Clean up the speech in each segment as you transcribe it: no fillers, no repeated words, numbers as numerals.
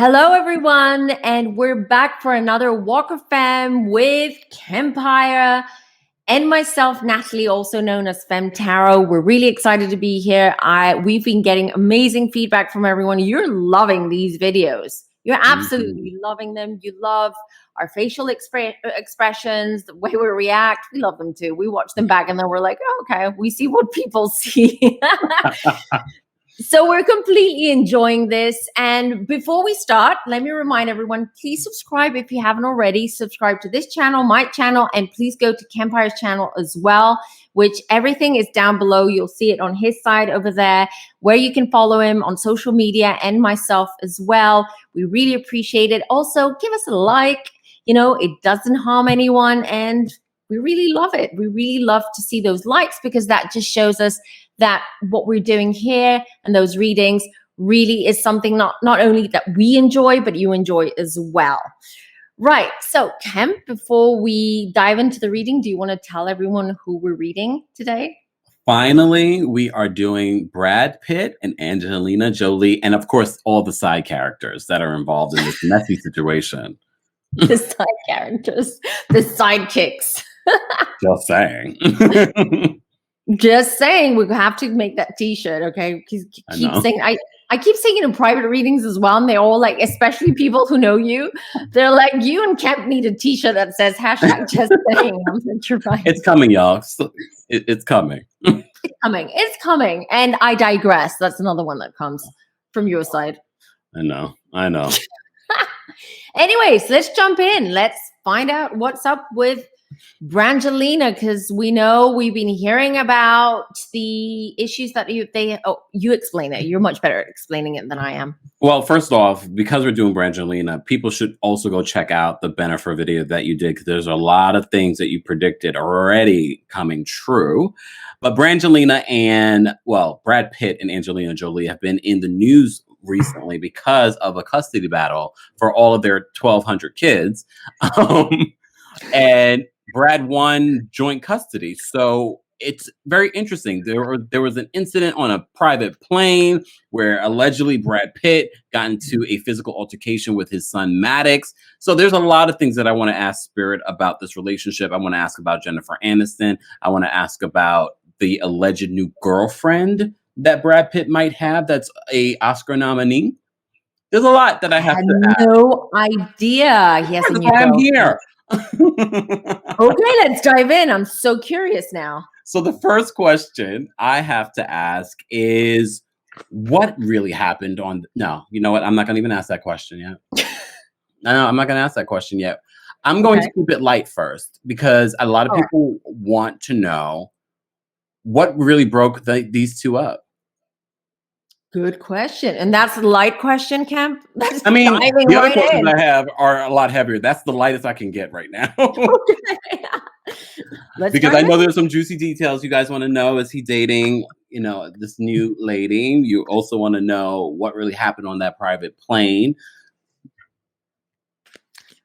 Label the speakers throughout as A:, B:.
A: Hello, everyone, and we're back for another Walk of Femme with Kempire and myself, Natalie, also known as Femme Tarot. We're really excited to be here. We've been getting amazing feedback from everyone. You're loving these videos. You're absolutely loving them. You love our facial expressions, the way we react. We love them too. We watch them back and then we're like, oh, okay, we see what people see. So we're completely enjoying this. And before we start, let me remind everyone, please subscribe if you haven't already. Subscribe to this channel, my channel, and please go to Kempire's channel as well, which everything is down below. You'll see it on his side over there, where you can follow him on social media and myself as well. We really appreciate it. Also, give us a like. You know, it doesn't harm anyone, and we really love it. We really love to see those likes because that just shows us that what we're doing here and those readings really is something not only that we enjoy, but you enjoy as well. Right. So, Kemp, before we dive into the reading, do you want to tell everyone who we're reading today?
B: Finally, we are doing Brad Pitt and Angelina Jolie, and of course, all the side characters that are involved in this messy situation.
A: The side characters, the sidekicks.
B: Just saying.
A: Just saying, we have to make that T-shirt, okay? Keep saying I keep saying it in private readings as well, and they're all like, especially people who know you, they're like, you and Kemp need a T-shirt that says hashtag just saying.
B: It's coming, y'all. It's coming.
A: It's coming. And I digress. That's another one that comes from your side.
B: I know.
A: Anyways, let's jump in. Let's find out what's up with Brangelina, because we know we've been hearing about the issues that you explain it. You're much better at explaining it than I am.
B: Well, first off, because we're doing Brangelina, people should also go check out the Bennifer video that you did, because there's a lot of things that you predicted already coming true. But Brangelina and, well, Brad Pitt and Angelina Jolie have been in the news recently because of a custody battle for all of their 1,200 kids. And Brad won joint custody. So it's very interesting. There was an incident on a private plane where allegedly Brad Pitt got into a physical altercation with his son Maddox. So there's a lot of things that I want to ask Spirit about this relationship. I want to ask about Jennifer Aniston. I want to ask about the alleged new girlfriend that Brad Pitt might have that's a Oscar nominee. There's a lot that I have to ask.
A: No idea. Yes,
B: that's why I'm here.
A: Okay, let's dive in. I'm so curious now.
B: So the first question I have to ask is, what really happened on... No, you know what? I'm not going to even ask that question yet. No, I'm not going to ask that question yet. I'm going to keep it light first, because a lot of people want to know what really broke these two up.
A: Good question. And that's the light question, Kemp?
B: The other questions I have are a lot heavier. That's the lightest I can get right now. Because I know there's some juicy details you guys want to know. Is he dating, this new lady? You also want to know what really happened on that private plane.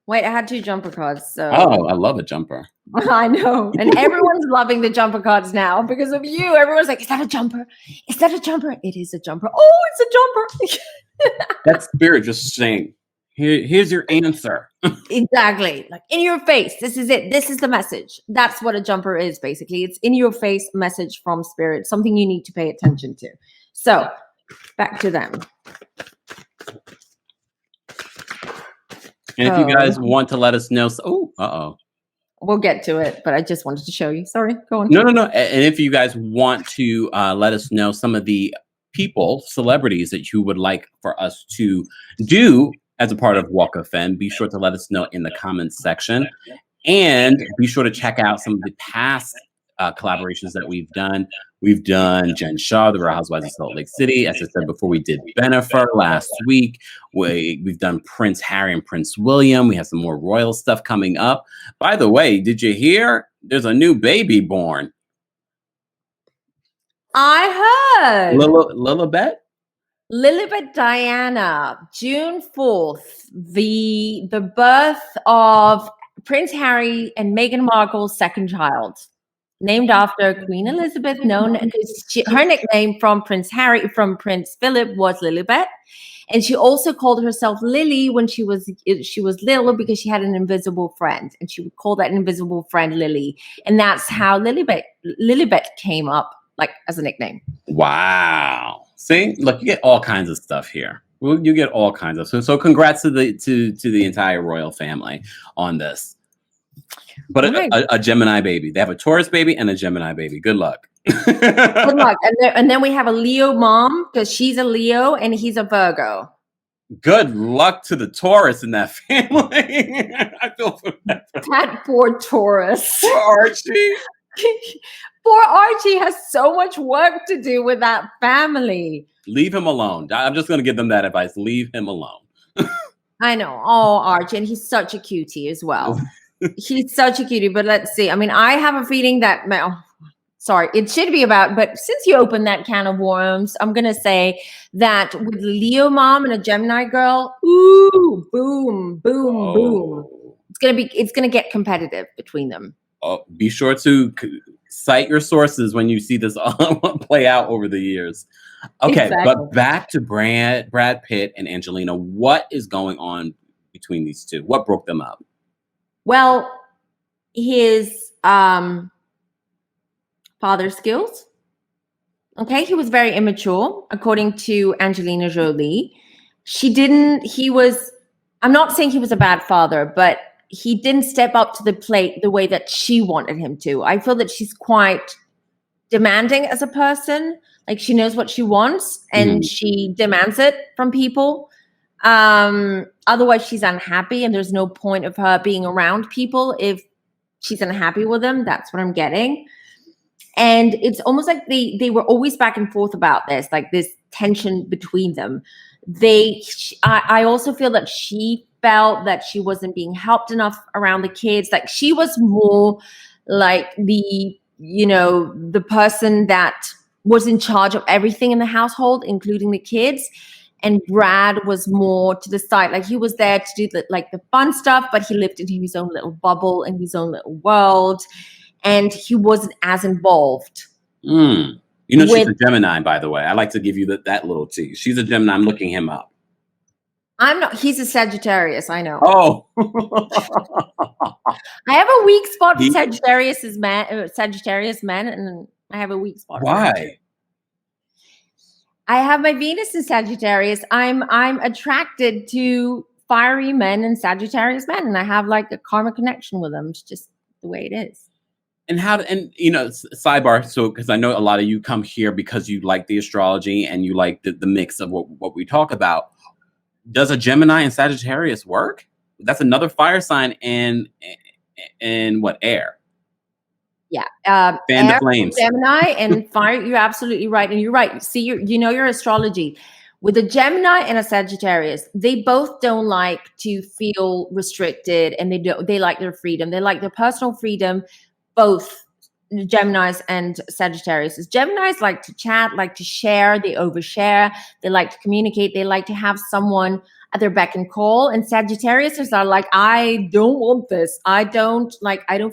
A: Wait, I had 2 jumper cards. So.
B: Oh, I love a jumper.
A: I know. And everyone's loving the jumper cards now because of you. Everyone's like, is that a jumper? Is that a jumper? It is a jumper. Oh, it's a jumper.
B: That's Spirit just saying, here's your answer.
A: Exactly. Like in your face. This is it. This is the message. That's what a jumper is, basically. It's in your face message from Spirit, something you need to pay attention to. So back to them.
B: And if you guys want to let us know,
A: we'll get to it, but I just wanted to show you. Sorry, go on.
B: No. And if you guys want to let us know some of the celebrities that you would like for us to do as a part of Walk of Femme, be sure to let us know in the comments section. And be sure to check out some of the past collaborations that we've done. We've done Jen Shaw, the Real Housewives of Salt Lake City. As I said before, we did Bennifer last week. We've done Prince Harry and Prince William. We have some more royal stuff coming up. By the way, did you hear? There's a new baby born.
A: I heard.
B: Lilibet
A: Diana, June 4th, the birth of Prince Harry and Meghan Markle's second child. named after Queen Elizabeth, known because her nickname from Prince Philip was Lilibet. And she also called herself Lily when she was little because she had an invisible friend, and she would call that invisible friend Lily, and that's how Lilibet came up, like, as a nickname.
B: Wow. See, look, you get all kinds of stuff here. You get all kinds of so. Congrats to the entire royal family on this. But
A: Right.
B: a Gemini baby. They have a Taurus baby and a Gemini baby. Good luck.
A: Good luck. And then we have a Leo mom because she's a Leo and he's a Virgo.
B: Good luck to the Taurus in that family. I feel for
A: that poor Taurus.
B: Poor Archie.
A: Poor Archie has so much work to do with that family.
B: Leave him alone. I'm just going to give them that advice. Leave him alone.
A: I know. Oh, Archie. And he's such a cutie as well. He's such a cutie. But let's see. I mean, I have a feeling that... sorry, it should be about... But since you opened that can of worms, I'm going to say that with Leo mom and a Gemini girl, ooh, boom, boom, boom. It's going to get competitive between them.
B: Oh, be sure to cite your sources when you see this play out over the years. Okay, exactly. But back to Brad Pitt and Angelina. What is going on between these two? What broke them up?
A: Well, his father skills. Okay, he was very immature, according to Angelina Jolie. I'm not saying he was a bad father, but he didn't step up to the plate the way that she wanted him to. I feel that she's quite demanding as a person. Like, she knows what she wants and she demands it from people. Otherwise she's unhappy, and there's no point of her being around people if she's unhappy with them. That's what I'm getting. And it's almost like they were always back and forth about this, like this tension between them. I also feel that she felt that she wasn't being helped enough around the kids. Like, she was more like the person that was in charge of everything in the household, including the kids. And Brad was more to the side. Like, he was there to do the fun stuff, but he lived in his own little bubble, in his own little world. And he wasn't as involved.
B: She's a Gemini, by the way. I like to give you that little tease. She's a Gemini. I'm looking him up.
A: I'm not. He's a Sagittarius. I know.
B: Oh.
A: I have a weak spot for Sagittarius men, and I have a weak spot.
B: Why?
A: I have my Venus in Sagittarius. I'm attracted to fiery men and Sagittarius men, and I have like a karma connection with them. It's just the way it is.
B: And sidebar, so because I know a lot of you come here because you like the astrology and you like the mix of what we talk about. Does a Gemini and Sagittarius work? That's another fire sign and what, air?
A: Yeah.
B: Fan the flames.
A: Gemini and fire. You're absolutely right. And you're right. See, your astrology. With a Gemini and a Sagittarius, they both don't like to feel restricted, and they like their freedom. They like their personal freedom. Both Geminis and Sagittarius. Geminis like to chat, like to share, they overshare, they like to communicate, they like to have someone at their beck and call. And Sagittarius are like, I don't want this. I don't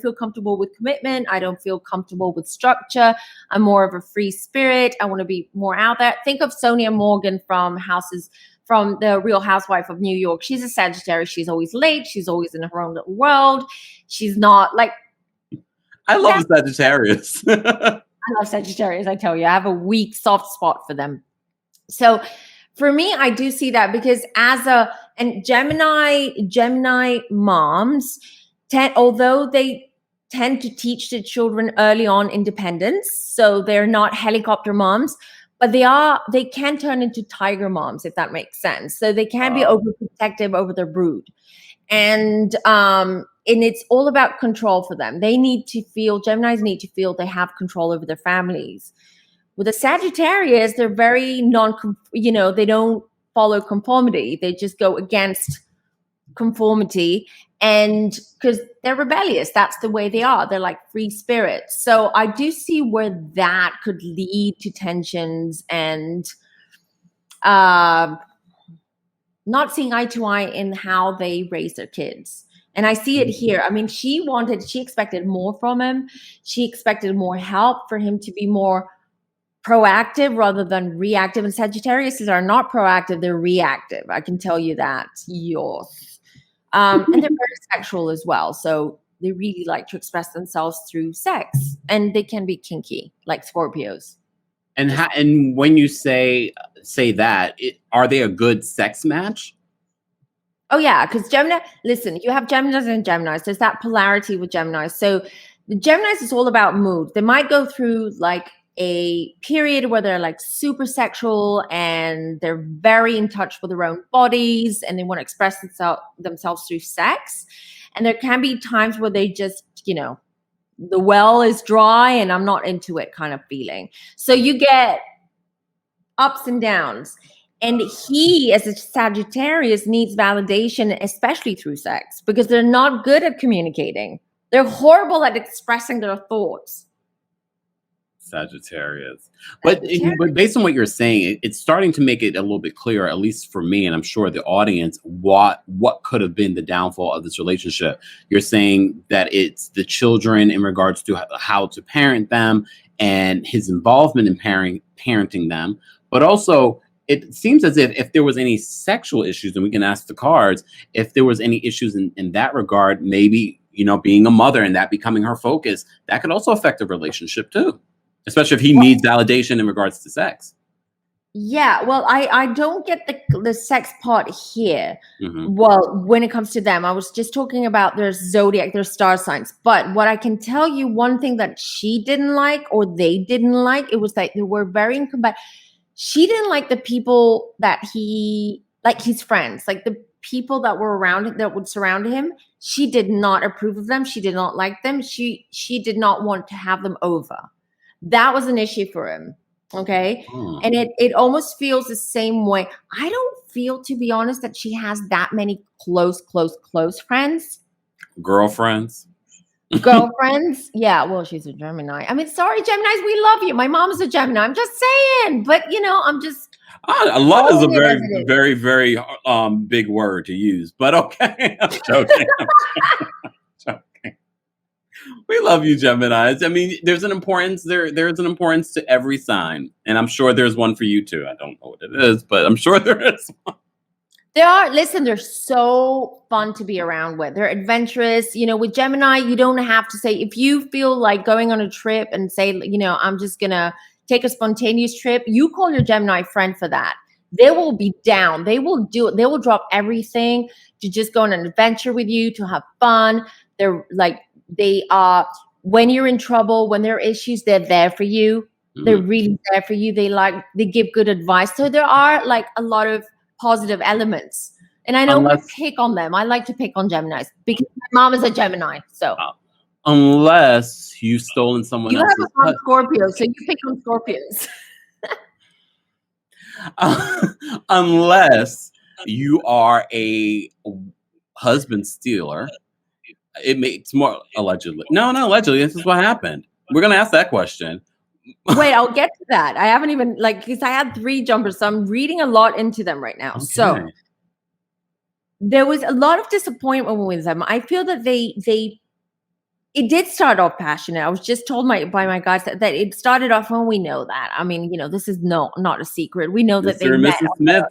A: feel comfortable with commitment. I don't feel comfortable with structure. I'm more of a free spirit. I want to be more out there. Think of Sonia Morgan from the Real Housewife of New York. She's a Sagittarius. She's always late. She's always in her own little world. She's not like,
B: I love Sagittarius.
A: I love Sagittarius. I tell you, I have a weak, soft spot for them. So for me, I do see that because Gemini moms, although they tend to teach the children early on independence, so they're not helicopter moms, but they can turn into tiger moms, if that makes sense. So they can be overprotective over their brood. And it's all about control for them. Geminis need to feel they have control over their families. With a Sagittarius, they're very they don't follow conformity. They just go against conformity, and because they're rebellious, that's the way they are. They're like free spirits. So I do see where that could lead to tensions and not seeing eye to eye in how they raise their kids. And I see it here. I mean, she expected more from him. She expected more help for him to be more proactive rather than reactive. And Sagittarius are not proactive, they're reactive. I can tell you that. Yes. And they're very sexual as well. So they really like to express themselves through sex. And they can be kinky, like Scorpios.
B: And when you say that, are they a good sex match?
A: Oh, yeah, because Gemini, listen, you have Geminis and Geminis. There's that polarity with Geminis. So the Geminis is all about mood. They might go through like a period where they're like super sexual and they're very in touch with their own bodies and they want to express themselves through sex. And there can be times where they just, the well is dry and I'm not into it kind of feeling. So you get ups and downs. And he, as a Sagittarius, needs validation, especially through sex, because they're not good at communicating. They're horrible at expressing their thoughts.
B: Sagittarius. But based on what you're saying, it's starting to make it a little bit clearer, at least for me, and I'm sure the audience, what could have been the downfall of this relationship. You're saying that it's the children in regards to how to parent them and his involvement in parenting them, but also it seems as if there was any sexual issues, and we can ask the cards, if there was any issues in that regard, maybe, being a mother and that becoming her focus, that could also affect the relationship too, especially if he needs validation in regards to sex.
A: Yeah, well, I don't get the sex part here. Mm-hmm. Well, when it comes to them, I was just talking about their zodiac, their star signs. But what I can tell you, one thing that she didn't like or they didn't like, it was that they were very incompatible. She didn't like the people that his friends, like the people that were around, that would surround him. She did not approve of them. She did not like them. She did not want to have them over. That was an issue for him. Okay. And it almost feels the same way. I don't feel, to be honest, that she has that many close friends.
B: Girlfriends.
A: Yeah, well, she's a Gemini. I mean, sorry, Geminis, we love you. My mom's a Gemini. I'm just saying, but I'm just.
B: A lot is a very, very, very big word to use, but okay. I'm joking. Joking. We love you, Geminis. I mean, there's an importance. There's an importance to every sign, and I'm sure there's one for you too. I don't know what it is, but I'm sure there is one.
A: They're so fun to be around with. They're adventurous. With Gemini, you don't have to say, if you feel like going on a trip and say, I'm just going to take a spontaneous trip, you call your Gemini friend for that. They will be down. They will do it. They will drop everything to just go on an adventure with you, to have fun. They are, when you're in trouble, when there are issues, they're there for you. Mm-hmm. They're really there for you. They give good advice. So there are like a lot of positive elements. And I know I pick on them. I like to pick on Geminis because my mom is a Gemini. So
B: unless you've stolen someone else's.
A: You have a Scorpio, so you pick on Scorpios.
B: Unless you are a husband stealer. It makes more allegedly. No, allegedly. This is what happened. We're going to ask that question.
A: Wait, I'll get to that. I haven't even because I had 3 jumpers, so I'm reading a lot into them right now. Okay. So there was a lot of disappointment with them. I feel that it did start off passionate. I was just told by my guys that it started off, when we know that. I mean, this is not a secret. We know that they met.
B: Mr. Smith.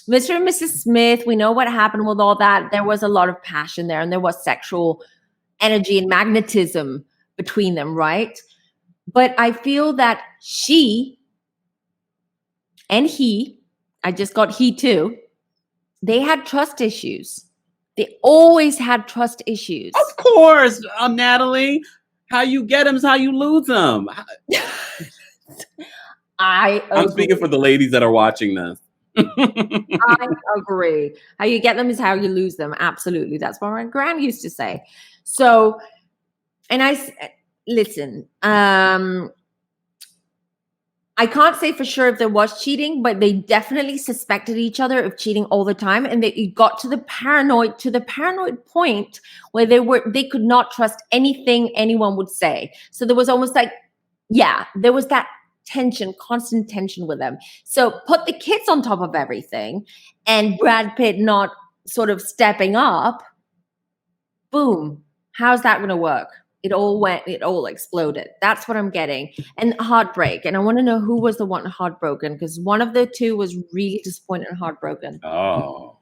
A: Mr. and Mrs. Smith, we know what happened with all that. There was a lot of passion there, and there was sexual energy and magnetism between them, right? But I feel that she and he, I just got he too, they had trust issues. They always had trust issues.
B: Of course, Natalie. How you get them is how you lose them. I'm speaking for the ladies that are watching this.
A: I agree. How you get them is how you lose them. Absolutely. That's what my gran used to say. So, and listen, I can't say for sure if there was cheating, but they definitely suspected each other of cheating all the time. And it got to the paranoid point where they could not trust anything anyone would say. So there was almost there was that tension, constant tension with them. So put the kids on top of everything, and Brad Pitt not sort of stepping up, boom, how's that going to work? It all exploded. That's what I'm getting. And heartbreak. And I want to know who was the one heartbroken, because one of the two was really disappointed and heartbroken.
B: Oh,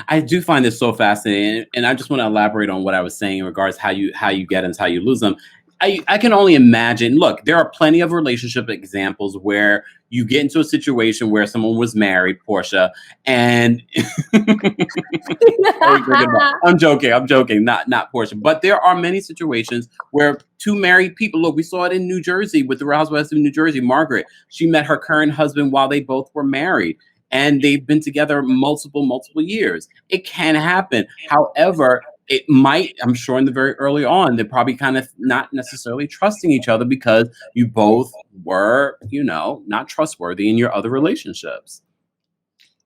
B: I do find this so fascinating, and I just want to elaborate on what I was saying in regards to how you get and how you lose them. I can only imagine. Look, there are plenty of relationship examples where you get into a situation where someone was married, Portia, and I'm joking, not Portia. But there are many situations where two married people. Look, we saw it in New Jersey with the Real Housewives of New Jersey. Margaret, she met her current husband while they both were married, and they've been together multiple years. It can happen. However, it might, I'm sure in the very early on, they're probably kind of not necessarily trusting each other because you both were, not trustworthy in your other relationships.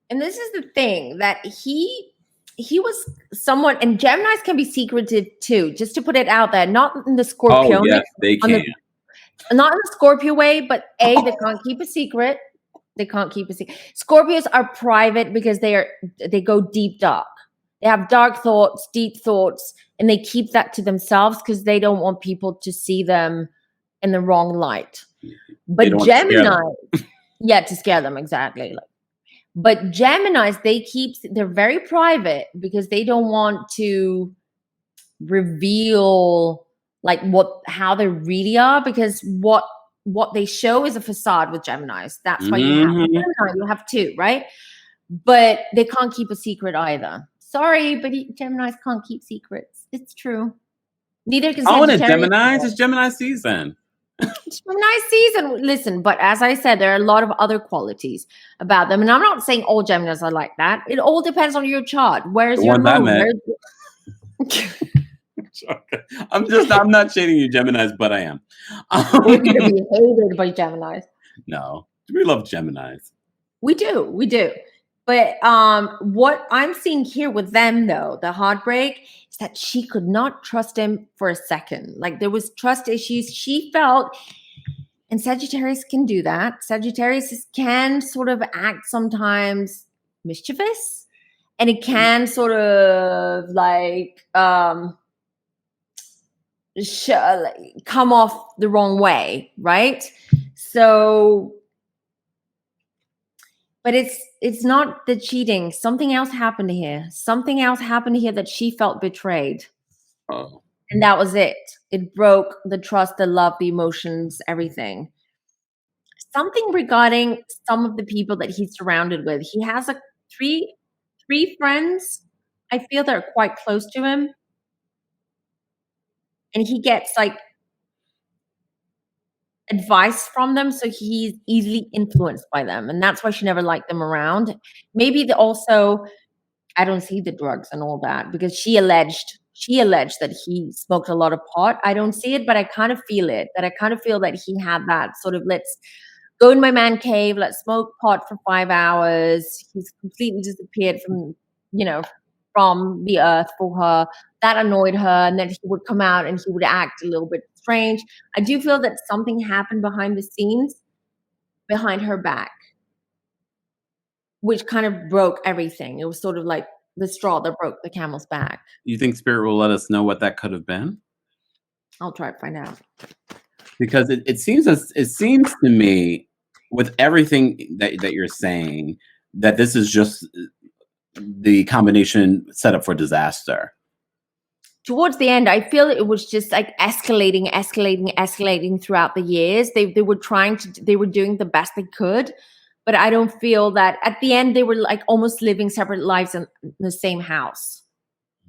A: And this is the thing, that he was somewhat, and Geminis can be secretive too, just to put it out there, not in the Scorpio.
B: Oh, yes, they can.
A: Not in the Scorpio way, but they can't keep a secret. They can't keep a secret. Scorpios are private because they go deep dark. They have dark thoughts, deep thoughts, and they keep that to themselves because they don't want people to see them in the wrong light. But Gemini, to scare them, exactly. But Geminis, they're very private because they don't want to reveal how they really are, because what they show is a facade with Geminis. That's why you have Gemini, you have two, right? But they can't keep a secret either. Sorry, but Geminis can't keep secrets. It's true. Neither can Sagittarius.
B: Oh, and Geminis? It's Gemini season.
A: Gemini season. Listen, but as I said, there are a lot of other qualities about them. And I'm not saying all Geminis are like that. It all depends on your chart. Where's your moon?
B: I'm not shading you, Geminis, but I am.
A: We're going to be hated by Geminis.
B: No, we love Geminis.
A: We do. But what I'm seeing here with them, though, the heartbreak, is that she could not trust him for a second. Like, there was trust issues. She felt, and Sagittarius can do that. Sagittarius can sort of act sometimes mischievous, and it can sort of come off the wrong way, right? So, but it's not the cheating. Something else happened here. Something else happened here that she felt betrayed.
B: Oh.
A: And that was it. It broke the trust, the love, the emotions, everything. Something regarding some of the people that he's surrounded with. He has three friends. I feel they're quite close to him. And he gets advice from them, so he's easily influenced by them, and that's why she never liked them around. Maybe also, I don't see the drugs and all that, because she alleged that he smoked a lot of pot. I don't see it, but I kind of feel it. That I kind of feel that he had that sort of, let's go in my man cave, let's smoke pot for 5 hours. He's completely disappeared from the earth for her. That annoyed her, and then he would come out and he would act a little bit strange. I do feel that something happened behind the scenes, behind her back, which kind of broke everything. It was sort of like the straw that broke the camel's back.
B: You think Spirit will let us know what that could have been?
A: I'll try to find out.
B: Because it seems to me, with everything that you're saying, that this is just the combination set up for disaster.
A: Towards the end, I feel it was just like escalating throughout the years. They were doing the best they could, but I don't feel that at the end they were like almost living separate lives in the same house.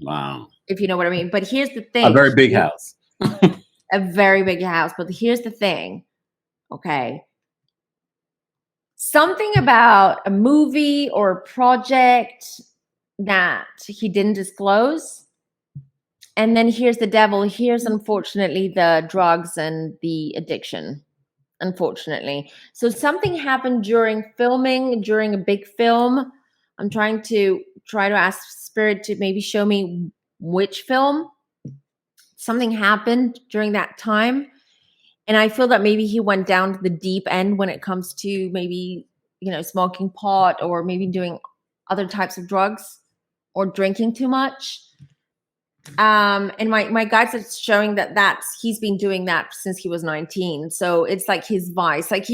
B: Wow.
A: If you know what I mean. But here's the thing.
B: A very big house.
A: A very big house. But here's the thing. Okay. Something about a movie or a project that he didn't disclose. And then here's the devil. Here's, unfortunately, the drugs and the addiction, unfortunately. So something happened during filming, during a big film. I'm trying to ask Spirit to maybe show me which film. Something happened during that time. And I feel that maybe he went down to the deep end when it comes to maybe, smoking pot or maybe doing other types of drugs. or drinking too much. And my guides are showing that he's been doing that since he was 19. So it's like his vice. Like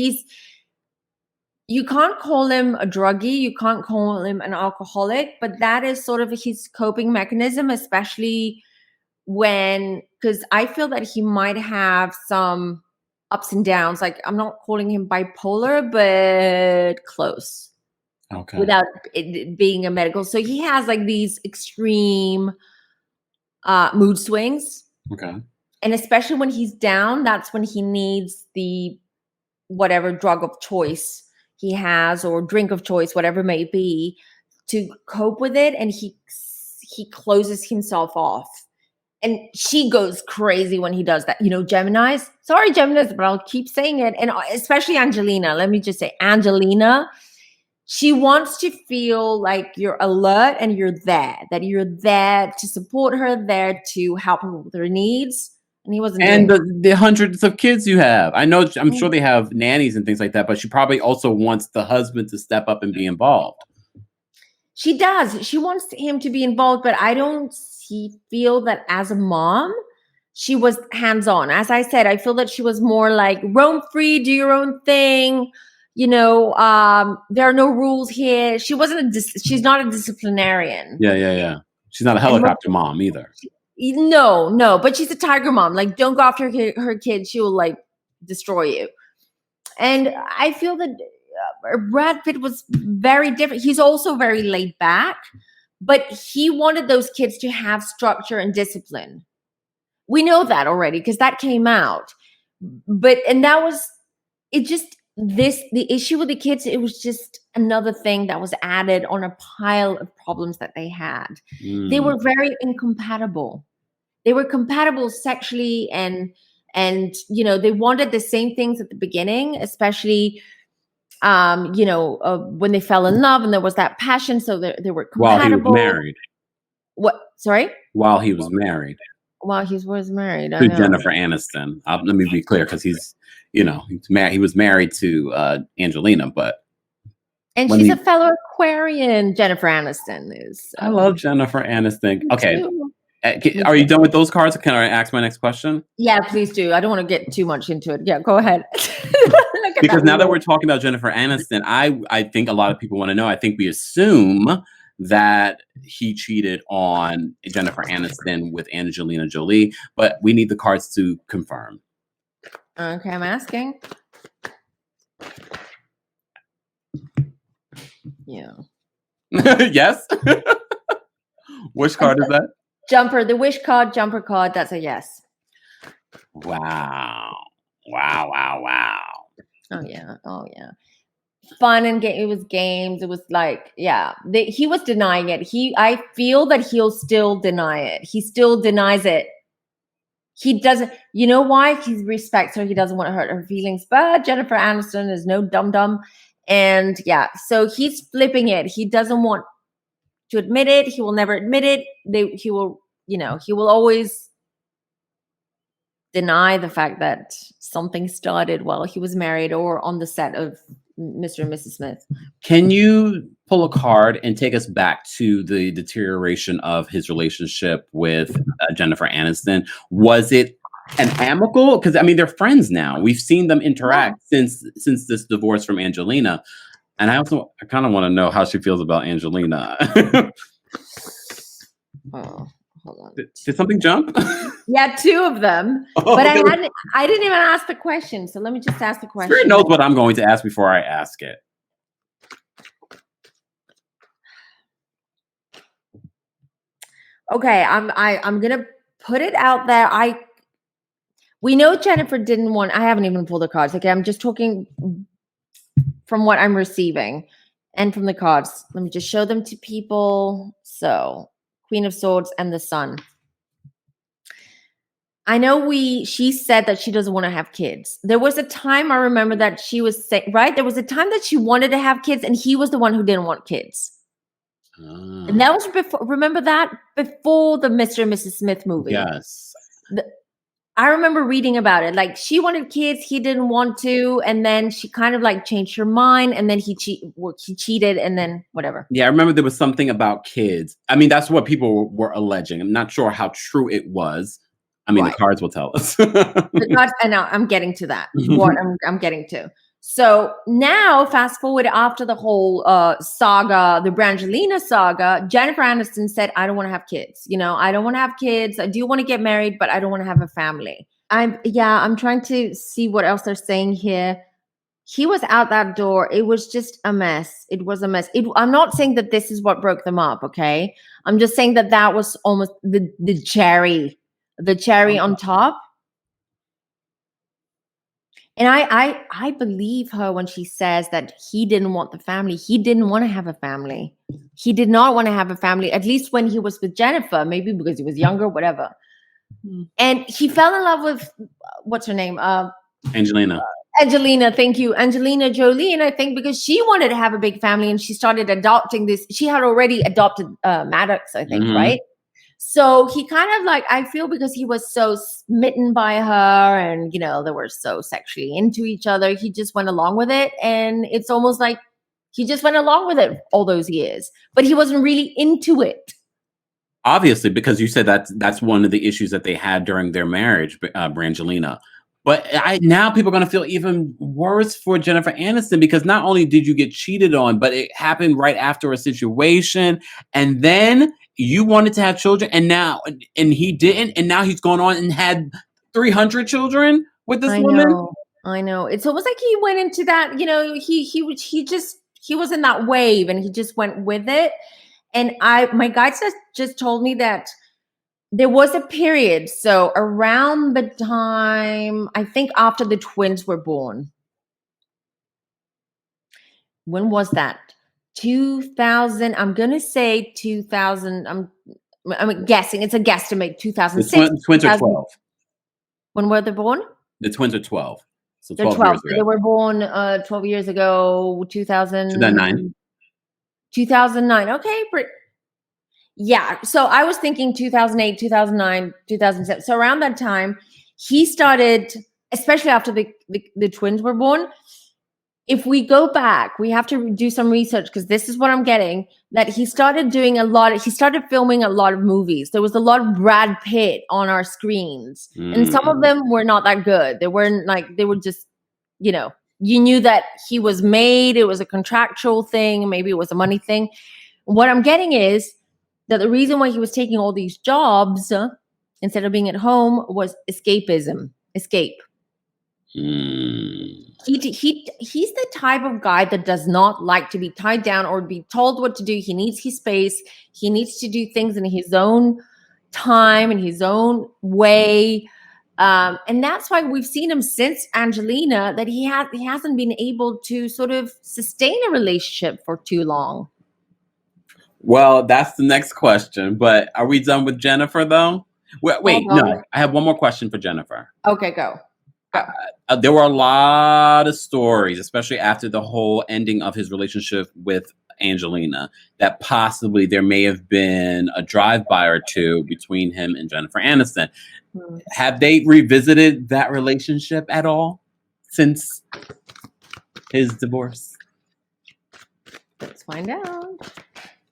A: you can't call him a druggie, you can't call him an alcoholic, but that is sort of his coping mechanism, especially because I feel that he might have some ups and downs. Like, I'm not calling him bipolar, but close.
B: Okay.
A: Without it being a medical. So he has like these extreme mood swings.
B: Okay.
A: And especially when he's down, that's when he needs the whatever drug of choice he has or drink of choice, whatever it may be, to cope with it. And he closes himself off. And she goes crazy when he does that. You know, Geminis, sorry, Geminis, but I'll keep saying it. And especially Angelina, let me just say Angelina, she wants to feel like you're alert and that you're there to support her, there to help her with her needs. And he wasn't.
B: And the hundreds of kids you have. I'm sure they have nannies and things like that, but she probably also wants the husband to step up and be involved.
A: She does. She wants him to be involved, but I don't feel that as a mom, she was hands-on. As I said, I feel that she was more like roam free, do your own thing. You know, there are no rules here. She wasn't she's not a disciplinarian.
B: Yeah. She's not a helicopter mom either.
A: No, but she's a tiger mom. Like, don't go after her kid. She will like destroy you. And I feel that Brad Pitt was very different. He's also very laid back, but he wanted those kids to have structure and discipline. We know that already because that came out. And that was, the issue with the kids, it was just another thing that was added on a pile of problems that they had. They were very incompatible. They were compatible sexually and you know, they wanted the same things at the beginning, especially when they fell in love and there was that passion, so they were compatible.
B: While he was married.
A: What? Sorry?
B: While he was married.
A: While he was married.
B: To Jennifer Aniston. Let me be clear, because he's married. He was married to Angelina,
A: and she's a fellow Aquarian. Jennifer Aniston is.
B: I love Jennifer Aniston. Okay. Are you done with those cards? Can I ask my next question?
A: Yeah, please do. I don't want to get too much into it. Yeah, go ahead.
B: Because now that we're talking about Jennifer Aniston, I think a lot of people want to know. I think we assume that he cheated on Jennifer Aniston with Angelina Jolie, but we need the cards to confirm.
A: Okay, I'm asking. Yeah.
B: Yes? Which card is that?
A: Jumper, the wish card, jumper card. That's a yes.
B: Wow.
A: Oh yeah. Fun and game. It was games. It was like, yeah. He was denying it. I feel that he'll still deny it. He still denies it. He doesn't. You know why? He respects her. He doesn't want to hurt her feelings. But Jennifer Aniston is no dum-dum. And yeah, so he's flipping it. He doesn't want to admit it. He will never admit it. He will always deny the fact that something started while he was married or on the set of Mr. and Mrs. Smith.
B: Can you pull a card and take us back to the deterioration of his relationship with Jennifer Aniston? Was it an amicable? Because I mean, they're friends now. We've seen them interact since this divorce from Angelina. And I kind of want to know how she feels about Angelina.
A: Oh, hold on.
B: Did something jump?
A: Yeah, two of them. But I didn't even ask the question. So let me just ask the question.
B: Spirit knows what I'm going to ask before I ask it.
A: Okay, I'm gonna put it out there. We know Jennifer didn't want. I haven't even pulled the cards. Okay, I'm just talking from what I'm receiving and from the cards. Let me just show them to people. So, Queen of Swords and the Sun. I know she said that she doesn't want to have kids. There was a time I remember that she was saying, right? There was a time that she wanted to have kids and he was the one who didn't want kids. And that was before, remember that? Before the Mr. and Mrs. Smith movie.
B: Yes.
A: I remember reading about it. Like she wanted kids, he didn't want to, and then she kind of like changed her mind, and then he cheated, and then whatever.
B: Yeah, I remember there was something about kids. I mean, that's what people were alleging. I'm not sure how true it was. I mean,
A: Right.
B: the cards will tell us.
A: But God, and now I'm getting to that. What I'm getting to. So now, fast forward after the whole saga, the Brangelina saga, Jennifer Aniston said, "I don't want to have kids. You know, I don't want to have kids. I do want to get married, but I don't want to have a family." I'm trying to see what else they're saying here. He was out that door. It was just a mess. It was a mess. I'm not saying that this is what broke them up. Okay, I'm just saying that was almost the cherry on top. And I believe her when she says that he didn't want the family. He didn't want to have a family. He did not want to have a family, at least when he was with Jennifer, maybe because he was younger, whatever. And he fell in love with, what's her name?
B: Angelina.
A: Angelina, thank you. Angelina Jolie. And I think because she wanted to have a big family and she started adopting this, she had already adopted Maddox, I think, right? So he kind of like, I feel because he was so smitten by her and, you know, they were so sexually into each other, he just went along with it. And it's almost like he just went along with it all those years, but he wasn't really into it.
B: Obviously, because you said that's one of the issues that they had during their marriage, Brangelina. But now people are going to feel even worse for Jennifer Aniston because not only did you get cheated on, but it happened right after a situation. And then you wanted to have children and he didn't. And now he's gone on and had 300 children with this woman.
A: I know. It's almost like he went into that, you know, he was in that wave and he just went with it. And my guide just told me that there was a period, so around the time, I think after the twins were born. When was that? 2000, I'm going to say 2000, I'm guessing, it's a guesstimate, 2006.
B: The twins are 12.
A: When were they born?
B: The twins are 12. So
A: 12
B: They're 12. Years
A: ago. They were born 12 years ago,
B: 2009.
A: 2009. Okay, yeah. So I was thinking 2008, 2009, 2007. So around that time, he started, especially after the twins were born. If we go back, we have to do some research because this is what I'm getting, that he started filming a lot of movies. There was a lot of Brad Pitt on our screens. And some of them were not that good. They were just, you know, you knew that he was made. It was a contractual thing. Maybe it was a money thing. What I'm getting is that the reason why he was taking all these jobs instead of being at home was escape. He's the type of guy that does not like to be tied down or be told what to do. He needs his space. He needs to do things in his own time, in his own way. And that's why we've seen him since Angelina, that he hasn't been able to sort of sustain a relationship for too long.
B: Well, that's the next question. But are we done with Jennifer, though? Wait, no. I have one more question for Jennifer.
A: Okay, go.
B: There were a lot of stories, especially after the whole ending of his relationship with Angelina, that possibly there may have been a drive-by or two between him and Jennifer Aniston. Have they revisited that relationship at all since his divorce?
A: Let's find out.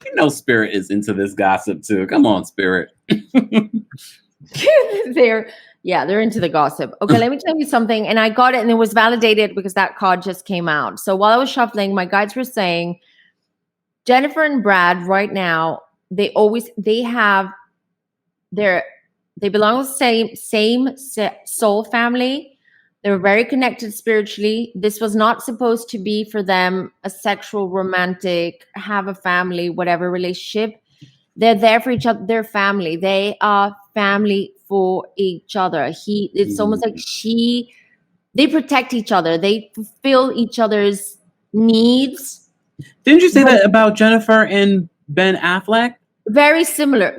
B: You know, Spirit is into this gossip too. Come on, Spirit.
A: They're into the gossip. Okay, let me tell you something. And I got it and it was validated because that card just came out. So while I was shuffling, my guides were saying Jennifer and Brad right now, they belong to the same soul family. They're very connected spiritually. This was not supposed to be for them a sexual, romantic, have a family, whatever relationship. They're there for each other. They're family. They are family for each other. It's almost like they protect each other. They fulfill each other's needs.
B: Didn't you say that about Jennifer and Ben Affleck?
A: Very similar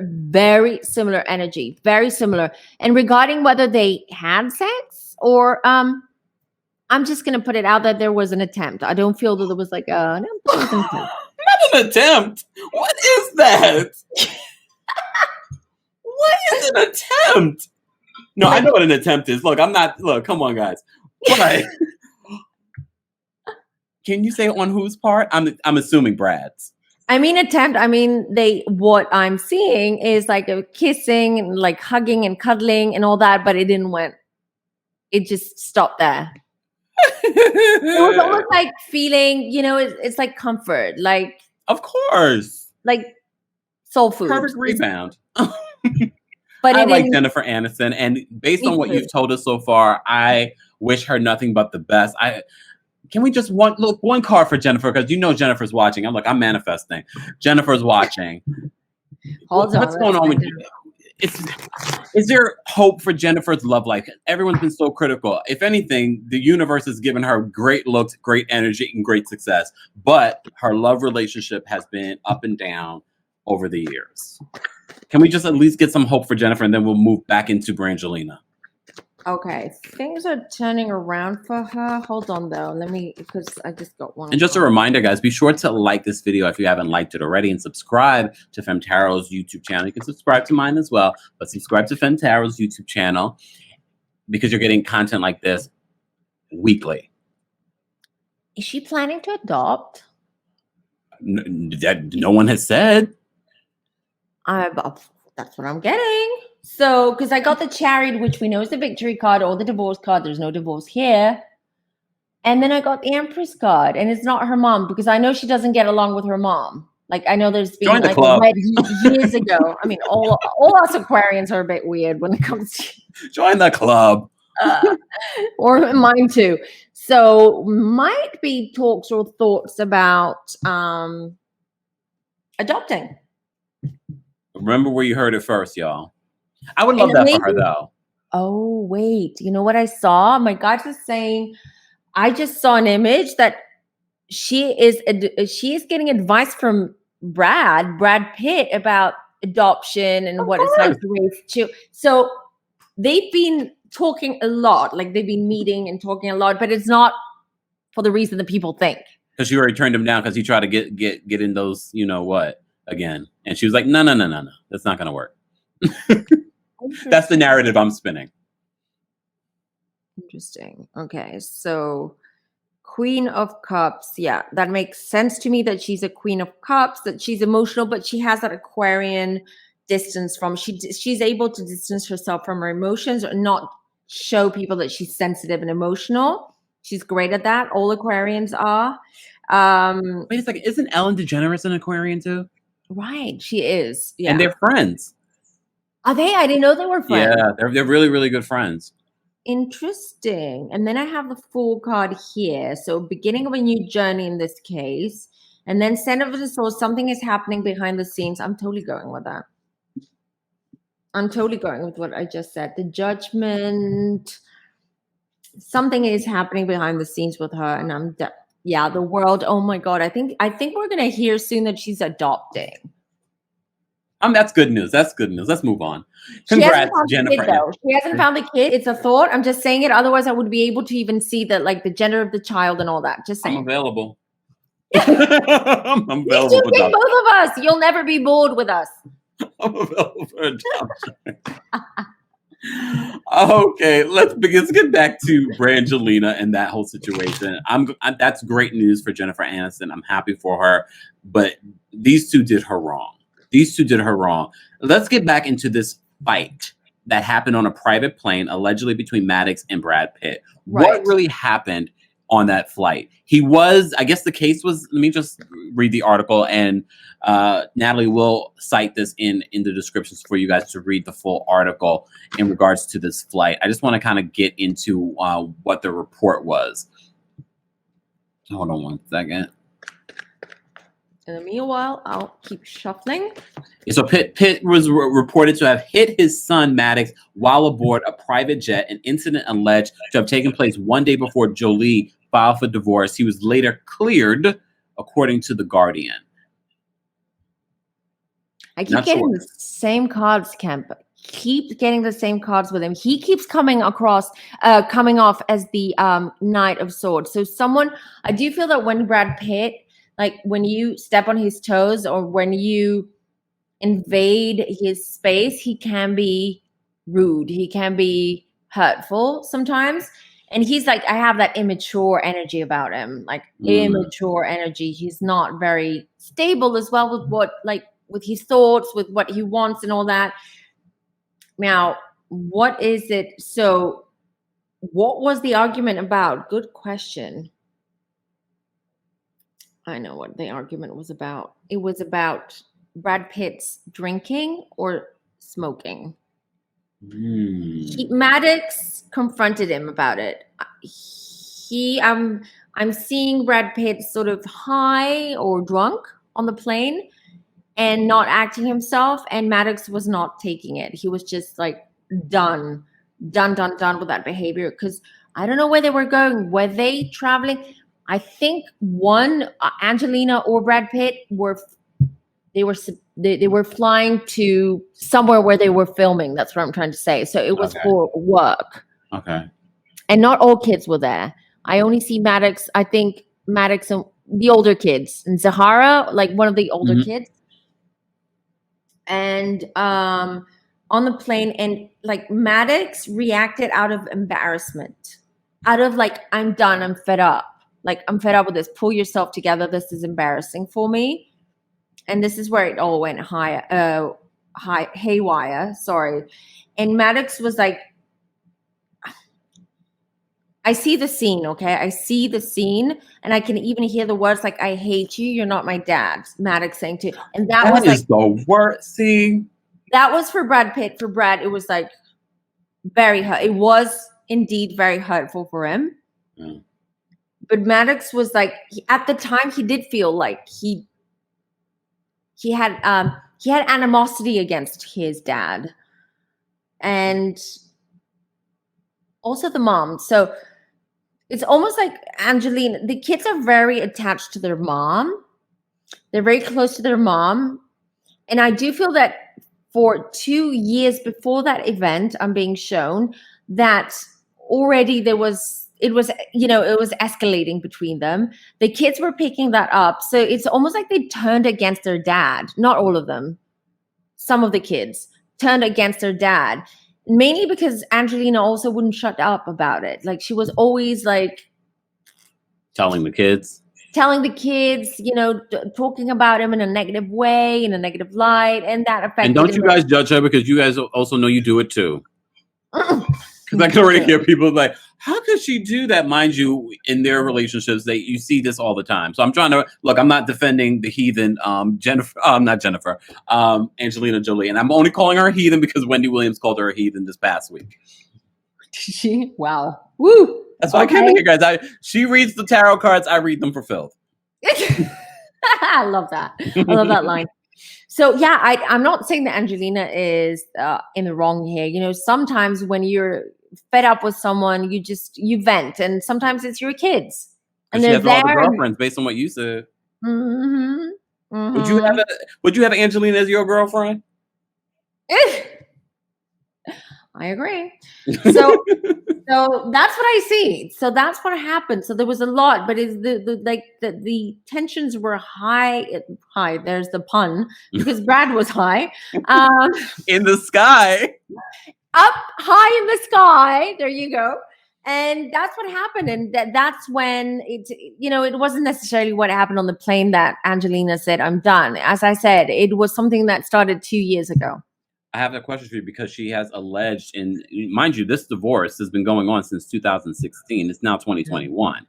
A: energy, very similar. And regarding whether they had sex or, I'm just going to put it out that there was an attempt. I don't feel that there was like an attempt.
B: Not an attempt. What is that? What is an attempt? No, I know what an attempt is. Look, come on, guys. But can you say on whose part? I'm assuming Brad's.
A: I mean, attempt. I mean, what I'm seeing is like a kissing and like hugging and cuddling and all that, but it didn't went. It just stopped there. It was almost like feeling, it's like comfort, like
B: of course,
A: like soul food.
B: Perfect rebound.
A: But
B: I like Jennifer Aniston, and based on what you've told us so far, I wish her nothing but the best. Can we just one card for Jennifer, because Jennifer's watching. I'm manifesting. Jennifer's watching.
A: Hold on.
B: What's going on with you? Is there hope for Jennifer's love life? Everyone's been so critical. If anything, the universe has given her great looks, great energy, and great success. But her love relationship has been up and down over the years. Can we just at least get some hope for Jennifer, and then we'll move back into Brangelina?
A: Okay, things are turning around for her. Hold on, though. Because I just got one.
B: And just a reminder, guys, be sure to like this video if you haven't liked it already, and subscribe to Femme Tarot's YouTube channel. You can subscribe to mine as well, but subscribe to Femme Tarot's YouTube channel because you're getting content like this weekly.
A: Is she planning to adopt?
B: No one has said.
A: That's what I'm getting. So, because I got the Chariot, which we know is the victory card, or the divorce card. There's no divorce here. And then I got the Empress card, and it's not her mom, because I know she doesn't get along with her mom. Like, I know there's been like a red years ago. I mean, all us Aquarians are a bit weird when it comes to
B: join the club.
A: Or mine too. So might be talks or thoughts about adopting.
B: Remember where you heard it first, y'all. I would love that for her, though.
A: Oh, wait. You know what I saw? My God was saying, I just saw an image that she is getting advice from Brad Pitt about adoption and what it's like to raise children. So they've been talking a lot, like they've been meeting and talking a lot, but it's not for the reason that people think.
B: Because she already turned him down because he tried to get in those, again. And she was like, no, that's not going to work. That's the narrative I'm spinning.
A: Interesting. Okay, so Queen of Cups. Yeah, that makes sense to me that she's a Queen of Cups, that she's emotional, but she has that Aquarian distance from, she's able to distance herself from her emotions or not show people that she's sensitive and emotional. She's great at that. All Aquarians are.
B: Wait a second. Isn't Ellen DeGeneres an Aquarian too?
A: Right, she is. Yeah.
B: And they're friends.
A: Are they? I didn't know they were friends.
B: Yeah, they're really, really good friends.
A: Interesting. And then I have the Fool card here. So beginning of a new journey in this case. And then Center of the Soul, something is happening behind the scenes. I'm totally going with that. I'm totally going with what I just said. The Judgment. Something is happening behind the scenes with her. And the World. Oh my God. I think we're going to hear soon that she's adopting.
B: That's good news. That's good news. Let's move on. Congrats, Jennifer.
A: She hasn't found the kid. It's a thought. I'm just saying it. Otherwise, I would be able to even see the gender of the child and all that. Just saying.
B: I'm available. I'm available for
A: adoption. Both of us. You'll never be bored with us.
B: I'm available for adoption. Okay, let's get back to Brangelina and that whole situation. That's great news for Jennifer Aniston. I'm happy for her, but these two did her wrong. Let's get back into this fight that happened on a private plane, allegedly between Maddox and Brad Pitt. Right. What really happened on that flight? I guess the case was, let me just read the article, and Natalie will cite this in the descriptions for you guys to read the full article in regards to this flight. I just want to kind of get into what the report was. Hold on one second.
A: In the meanwhile, I'll keep shuffling.
B: So Pitt was reported to have hit his son Maddox while aboard a private jet, an incident alleged to have taken place one day before Jolie filed for divorce. He was later cleared, according to The Guardian.
A: I keep getting the same cards, Kemp. Keep getting the same cards with him. He keeps coming off as the Knight of Swords. So I do feel that when Brad Pitt, like when you step on his toes or when you invade his space, he can be rude. He can be hurtful sometimes. And he's like, I have that immature energy about him, like immature energy. He's not very stable as well with with his thoughts, with what he wants and all that. Now, what is it? So, what was the argument about? Good question. I know what the argument was about. It was about Brad Pitt's drinking or smoking. Maddox confronted him about it. I'm seeing Brad Pitt sort of high or drunk on the plane and not acting himself, and Maddox was not taking it. He was just like done with that behavior, because I don't know where they were going. Were they traveling? I think one Angelina or Brad Pitt were flying to somewhere where they were filming. That's what I'm trying to say. So it was for work.
B: Okay.
A: And not all kids were there. I only see Maddox. I think Maddox and the older kids, and Zahara, like one of the older kids. And on the plane, and like Maddox reacted out of embarrassment, out of like, I'm done, I'm fed up. Like, I'm fed up with this. Pull yourself together. This is embarrassing for me. And this is where it all went haywire. Sorry. And Maddox was like, I see the scene, okay? I see the scene, and I can even hear the words like, I hate you, you're not my dad, Maddox saying to, and that was like
B: the worst scene.
A: That was for Brad Pitt. For Brad, it was like very hurt. It was indeed very hurtful for him. But Maddox was like, at the time, he did feel like he had animosity against his dad, and also the mom. So it's almost like Angelina. The kids are very attached to their mom. They're very close to their mom, and I do feel that for 2 years before that event, I'm being shown that already it was escalating between them. The kids were picking that up. So it's almost like they turned against their dad. Not all of them. Some of the kids turned against their dad, mainly because Angelina also wouldn't shut up about it. Like, she was always like
B: telling the kids,
A: talking about him in a negative way, in a negative light, and that affected.
B: And don't you guys judge her, because you guys also know you do it too. Because I can already hear people like, how could she do that? Mind you, in their relationships, you see this all the time. So I'm trying to look. I'm not defending the heathen, Angelina Jolie, and I'm only calling her a heathen because Wendy Williams called her a heathen this past week.
A: Wow, woo!
B: That's why I came here, guys. She reads the tarot cards. I read them for filth.
A: I love that. I love that line. So yeah, I'm not saying that Angelina is in the wrong here. Sometimes when you're fed up with someone, you vent, and sometimes it's your kids, and
B: she
A: they're
B: has
A: there.
B: All the girlfriends, based on what you said. Would you have Angelina as your girlfriend?
A: I agree. So that's what I see. So that's what happened. So there was a lot, but the tensions were high. There's the pun, because Brad was high.
B: In the sky.
A: Up high in the sky. There you go. And that's what happened. And that's when it wasn't necessarily what happened on the plane that Angelina said, I'm done. As I said, it was something that started 2 years ago.
B: I have a question for you, because she has alleged, and mind you, this divorce has been going on since 2016. It's now 2021.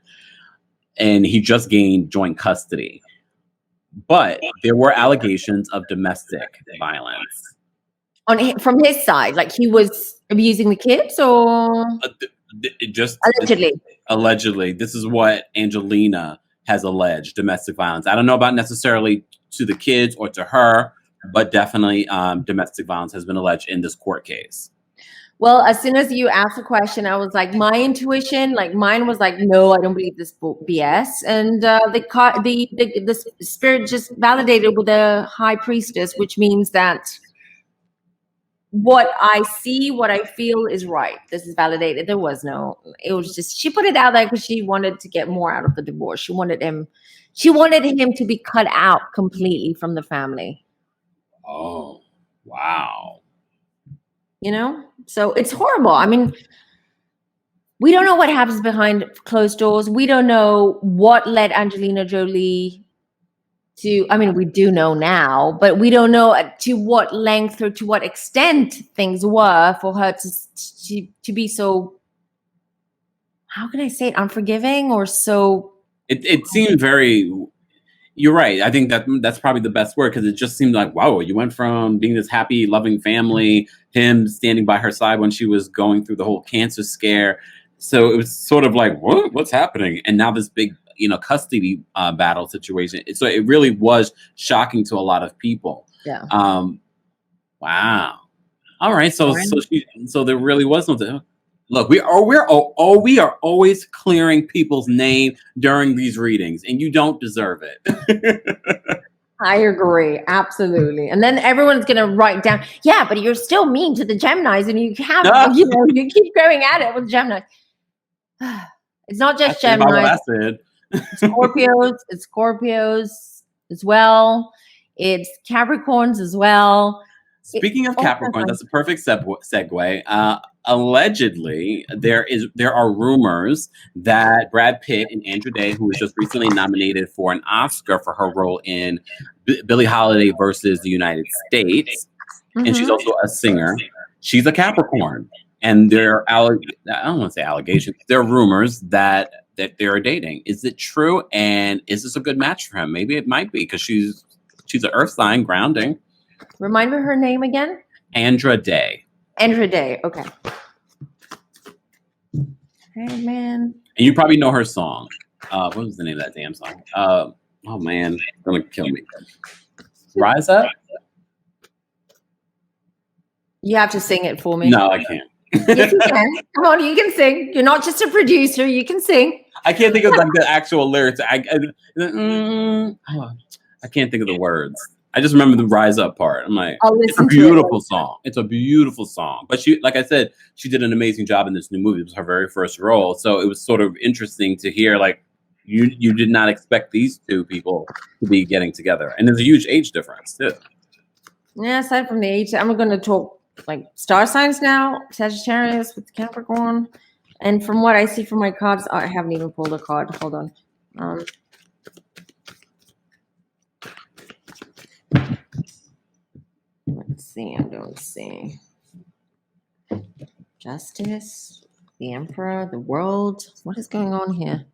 B: And he just gained joint custody. But there were allegations of domestic violence.
A: From his side, like he was abusing the kids, or
B: allegedly. This is what Angelina has alleged: domestic violence. I don't know about necessarily to the kids or to her, but definitely domestic violence has been alleged in this court case.
A: Well, as soon as you asked the question, I was like, my intuition, like mine was like, no, I don't believe this BS. And the spirit just validated with the high priestess, which means that what I see, what I feel is right. This is validated. It was just, she put it out there because she wanted to get more out of the divorce. She wanted him to be cut out completely from the family.
B: Oh, wow.
A: you know? So it's horrible. I mean, we don't know what happens behind closed doors. We don't know what led Angelina Jolie to, I mean, we do know now, but we don't know to what length or to what extent things were for her to be so, how can I say it, unforgiving or so.
B: It seemed very. You're right. I think that's probably the best word, because it just seemed like, wow, you went from being this happy, loving family, him standing by her side when she was going through the whole cancer scare. So it was sort of like, what's happening? And now this big, custody battle situation. So it really was shocking to a lot of people.
A: Yeah.
B: Wow. All right. So there really was no. Look, we are always clearing people's name during these readings, and you don't deserve it.
A: I agree, absolutely. And then everyone's gonna write down, yeah, but you're still mean to the Geminis, and you have, you keep going at it with Gemini. It's not just Gemini. It's Scorpios as well. It's Capricorns as well.
B: Speaking of Capricorn, that's a perfect segue. Allegedly, there are rumors that Brad Pitt and Andra Day, who was just recently nominated for an Oscar for her role in Billie Holiday versus the United States, and she's also a singer. She's a Capricorn, and I don't want to say allegations. There are rumors that they're dating. Is it true? And is this a good match for him? Maybe it might be, because she's an Earth sign, grounding.
A: Remind me her name again.
B: Andra Day.
A: Andra Day. Okay. Hey man.
B: And you probably know her song. What was the name of that damn song? Oh man, it's gonna kill me. Rise Up.
A: You have to sing it for me.
B: No, I can't.
A: Yes, you can. Come on, you can sing. You're not just a producer. You can sing.
B: I can't think of like the actual lyrics. I can't think of the words. I just remember the Rise Up part. I'm like, it's a beautiful song. It's a beautiful song. But she, like I said, she did an amazing job in this new movie. It was her very first role. So it was sort of interesting to hear, like, you did not expect these two people to be getting together. And there's a huge age difference, too.
A: Yeah, aside from the age, I'm going to talk like star signs now. Sagittarius with Capricorn. And from what I see from my cards, I haven't even pulled a card. Hold on. Let's see. I don't see. Justice, the Emperor, the World. What is going on here?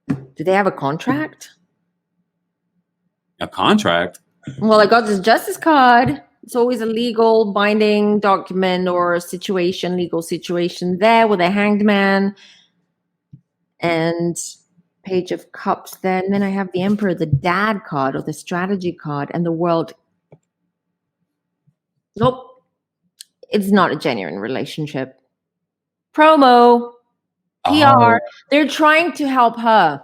A: Do they have a contract?
B: A contract?
A: Well, I got this Justice card. It's always a legal binding document or a situation, legal situation there with a hanged man and Page of Cups. Then I have the Emperor, the Dad card or the Strategy card, and the World. Nope. It's not a genuine relationship. Promo. PR. They're trying to help her.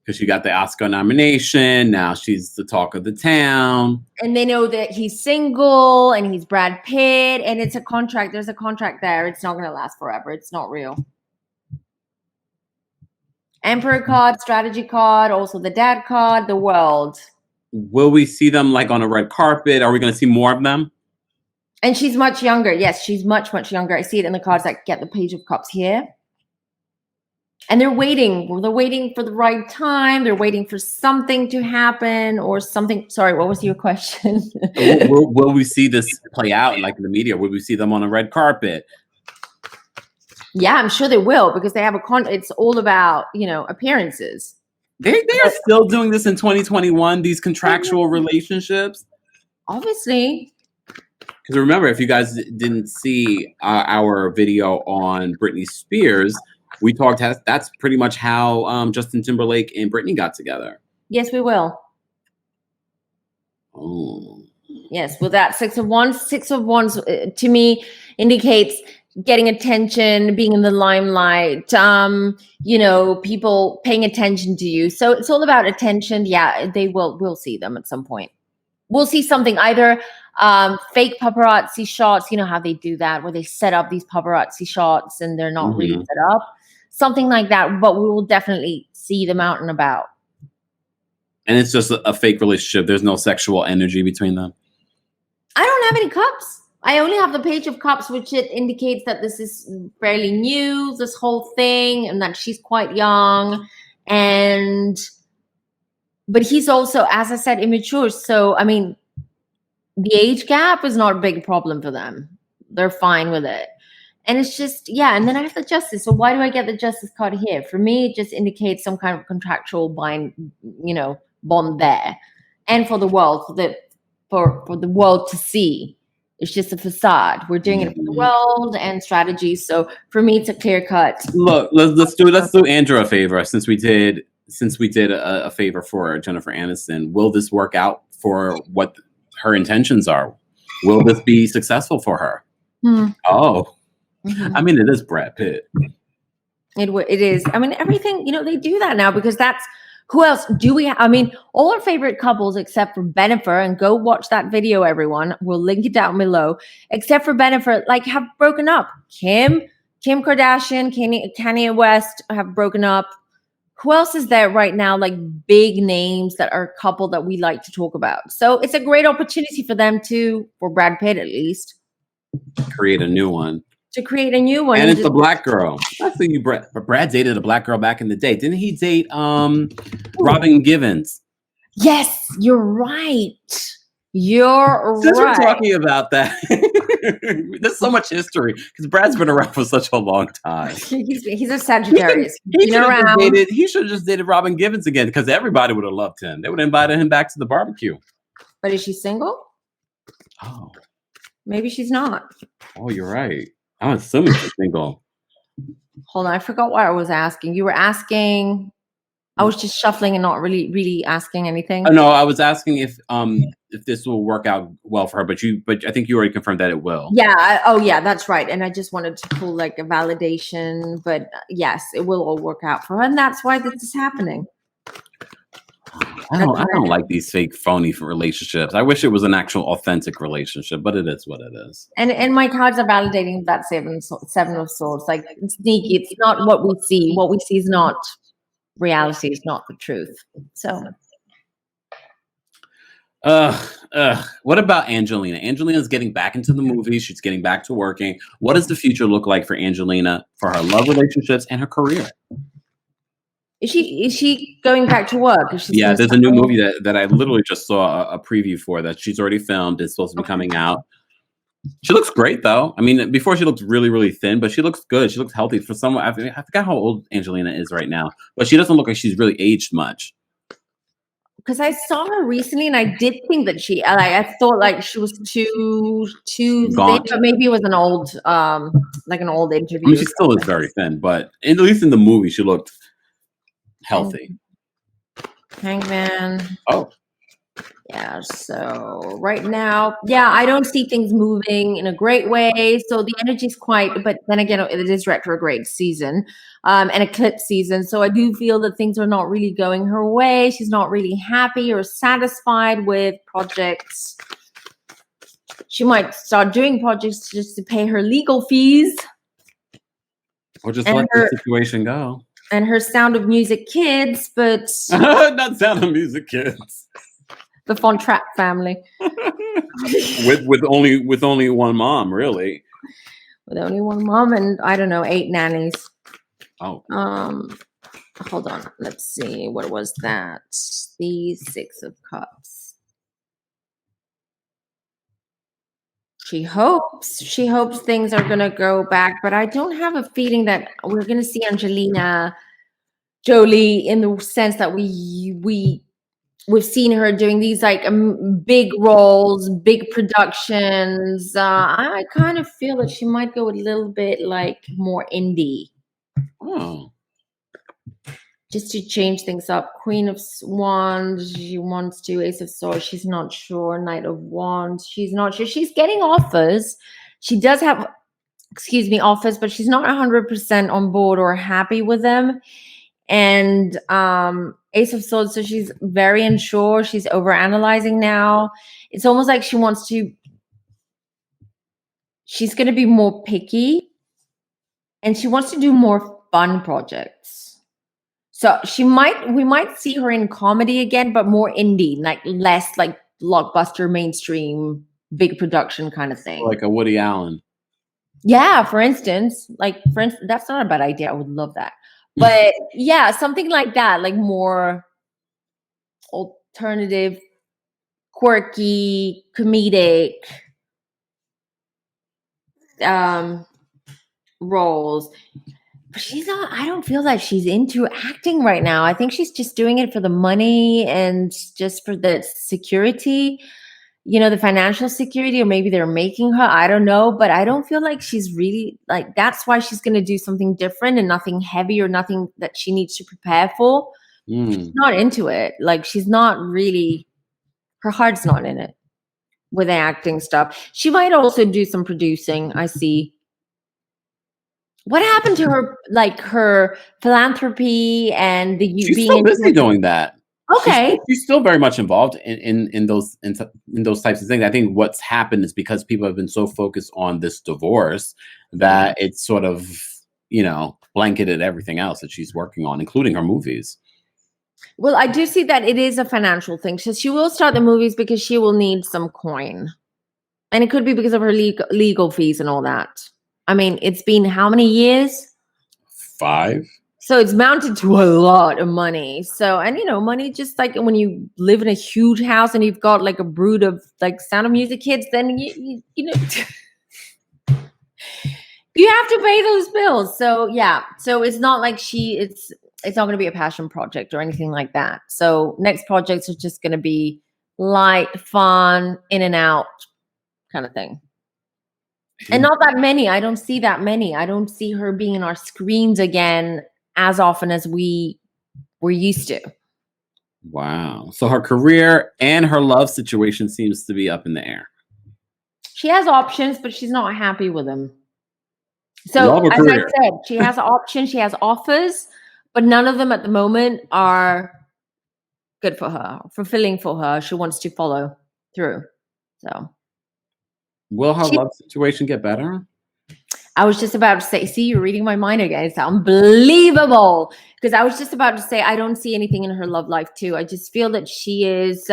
B: Because she got the Oscar nomination. Now she's the talk of the town.
A: And they know that he's single and he's Brad Pitt. And it's a contract. There's a contract there. It's not going to last forever. It's not real. Emperor card, Strategy card, also the Dad card, the World.
B: Will we see them like on a red carpet? Are we going to see more of them?
A: And she's much younger. Yes, she's much, much younger. I see it in the cards that get the Page of Cups here. And they're waiting. They're waiting for the right time. They're waiting for something to happen or something. Sorry, what was your question?
B: will we see this play out like in the media? Will we see them on a red carpet?
A: Yeah, I'm sure they will, because they have it's all about, appearances.
B: They are still doing this in 2021, these contractual relationships.
A: Obviously.
B: Because remember, if you guys didn't see our video on Britney Spears, we talked, that's pretty much how Justin Timberlake and Britney got together.
A: Yes, we will.
B: Oh.
A: Yes, with that Six of Wands. Six of Wands, to me, indicates getting attention, being in the limelight, people paying attention to you. So it's all about attention. Yeah, we'll see them at some point. We'll see something, either fake paparazzi shots, you know how they do that, where they set up these paparazzi shots and they're not really set up. Something like that, but we will definitely see them out and about.
B: And it's just a fake relationship. There's no sexual energy between them.
A: I don't have any cups. I only have the Page of Cups, which it indicates that this is fairly new, this whole thing, and that she's quite young. But he's also, as I said, immature. So, I mean, the age gap is not a big problem for them. They're fine with it. And it's just, yeah. And then I have the Justice. So why do I get the Justice card here? For me, it just indicates some kind of contractual bond there. And for the world, for the world to see. It's just a facade. We're doing it for the world and strategy. So for me, it's a clear cut.
B: Look, let's do Andrew a favor since we did a favor for Jennifer Aniston. Will this work out for what her intentions are? Will this be successful for her? Oh, I mean, it is Brad Pitt.
A: It is. I mean, everything, they do that now because that's who else do we have? I mean, all our favorite couples except for Bennifer, and go watch that video, everyone. We'll link it down below. Except for Bennifer, have broken up. Kim Kardashian, Kanye West have broken up. Who else is there right now? Big names that are a couple that we like to talk about. So it's a great opportunity for them for Brad Pitt at least,
B: create a new one.
A: And
B: it's a black girl. I think Brad dated a black girl back in the day. Didn't he date Robin Givens?
A: Yes, you're right.
B: Since we're talking about that, there's so much history because Brad's been around for such a long time.
A: He's a Sagittarius.
B: He should have just dated Robin Givens again because everybody would have loved him. They would have invited him back to the barbecue.
A: But is she single?
B: Oh,
A: maybe she's not.
B: Oh, you're right. I'm assuming she's single.
A: Hold on, I forgot what I was asking. You were asking. I was just shuffling and not really asking anything.
B: Oh, no, I was asking if this will work out well for her, but I think you already confirmed that it will.
A: Yeah. Yeah, that's right. And I just wanted to pull a validation, but yes, it will all work out for her, and that's why this is happening.
B: I don't like these fake, phony relationships. I wish it was an actual, authentic relationship, but it is what it is.
A: And my cards are validating that seven of swords. It's sneaky. It's not what we see. What we see is not reality. It's not the truth. So.
B: What about Angelina? Angelina's getting back into the movies. She's getting back to working. What does the future look like for Angelina, for her love relationships and her career?
A: Is she going back to work?
B: Yeah, there's a new movie that I literally just saw a preview for that she's already filmed. It's supposed to be coming out. She looks great though. I mean, before she looked really, really thin, but she looks good. She looks healthy for someone. I forgot how old Angelina is right now, but she doesn't look like she's really aged much.
A: Because I saw her recently, and I did think that I thought she was too thin, but maybe it was an old an old interview.
B: I mean, she still is very thin, but at least in the movie, she looked healthy.
A: Hangman.
B: Oh.
A: Yeah, so right now, I don't see things moving in a great way. So the energy is but then again, it is retrograde season and eclipse season. So I do feel that things are not really going her way. She's not really happy or satisfied with projects. She might start doing projects just to pay her legal fees.
B: Or just let the situation go.
A: And her Sound of Music kids, but...
B: Not Sound of Music kids.
A: The Von Trapp family.
B: with only one mom, really.
A: With only one mom and, I don't know, 8 nannies.
B: Oh.
A: Hold on. Let's see. What was that? The 6 of Cups. She hopes things are going to go back, but I don't have a feeling that we're going to see Angelina Jolie in the sense that we've seen her doing these big roles, big productions. I kind of feel that she might go a little bit more indie.
B: Oh.
A: Just to change things up. Queen of Wands, she wants to. Ace of Swords, she's not sure. Knight of Wands, she's not sure. She's getting offers. She does have, offers, but she's not 100% on board or happy with them. And Ace of Swords, so she's very unsure. She's overanalyzing now. It's almost like she's going to be more picky. And she wants to do more fun projects. So we might see her in comedy again, but more indie, less blockbuster mainstream big production kind of thing.
B: Like a Woody Allen.
A: Yeah, for instance, that's not a bad idea. I would love that. But yeah, something like that, like more alternative, quirky, comedic roles. But she's not, I don't feel like she's into acting right now. I think she's just doing it for the money and just for the security, the financial security, or maybe they're making her. I don't know, but I don't feel like she's really like, that's why she's going to do something different and nothing heavy or nothing that she needs to prepare for. She's not into it. Like, she's not really, her heart's not in it with the acting stuff. She might also do some producing. I see. What happened to her, like her philanthropy and
B: She's
A: being
B: still busy doing that.
A: Okay.
B: She's still very much involved in those types of things. I think what's happened is because people have been so focused on this divorce that it's sort of, blanketed everything else that she's working on, including her movies.
A: Well, I do see that it is a financial thing. So she will start the movies because she will need some coin. And it could be because of her legal fees and all that. I mean, it's been how many years?
B: 5.
A: So it's mounted to a lot of money. So, and money, just like when you live in a huge house and you've got like a brood of like Sound of Music kids, then you you have to pay those bills. So yeah. So it's not like it's not going to be a passion project or anything like that. So next projects are just going to be light, fun, in and out kind of thing. And not that many. I don't see that many. I don't see her being in our screens again as often as we were used to.
B: Wow. So her career and her love situation seems to be up in the air.
A: She has options, but she's not happy with them. So as I said, she has options, she has offers, but none of them at the moment are good for her, fulfilling for her. She wants to follow through. So
B: will her love situation get better?
A: I was just about to say, see, you're reading my mind again. It's unbelievable. Because I was just about to say, I don't see anything in her love life too. I just feel that she is,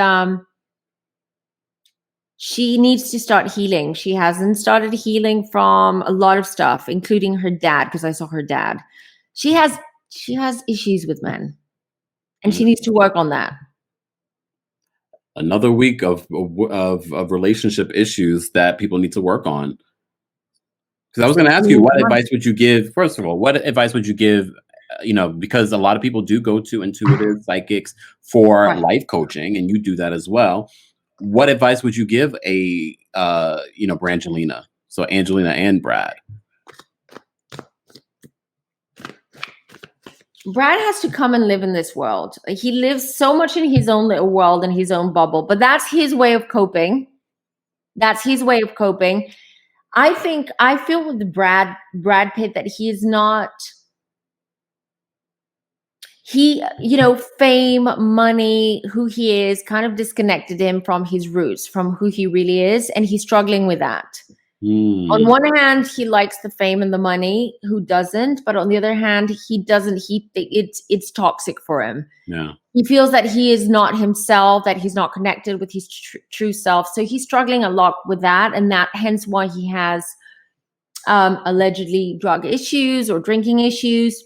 A: she needs to start healing. She hasn't started healing from a lot of stuff, including her dad, because I saw her dad. She has issues with men, and she needs to work on that.
B: Another week of relationship issues that people need to work on. Because I was going to ask you, what advice would you give? First of all, what advice would you give? Because a lot of people do go to intuitive psychics for life coaching, and you do that as well. What advice would you give a Brangelina? So Angelina and Brad.
A: Brad has to come and live in this world. He lives so much in his own little world and his own bubble, but that's his way of coping. That's his way of coping. I feel with Brad Pitt that he is not, fame, money, who he is kind of disconnected him from his roots, from who he really is. And he's struggling with that. On one hand, he likes the fame and the money. Who doesn't? But on the other hand, he doesn't. It's toxic for him.
B: Yeah.
A: He feels that he is not himself, that he's not connected with his true self. So he's struggling a lot with that, and that hence why he has allegedly drug issues or drinking issues.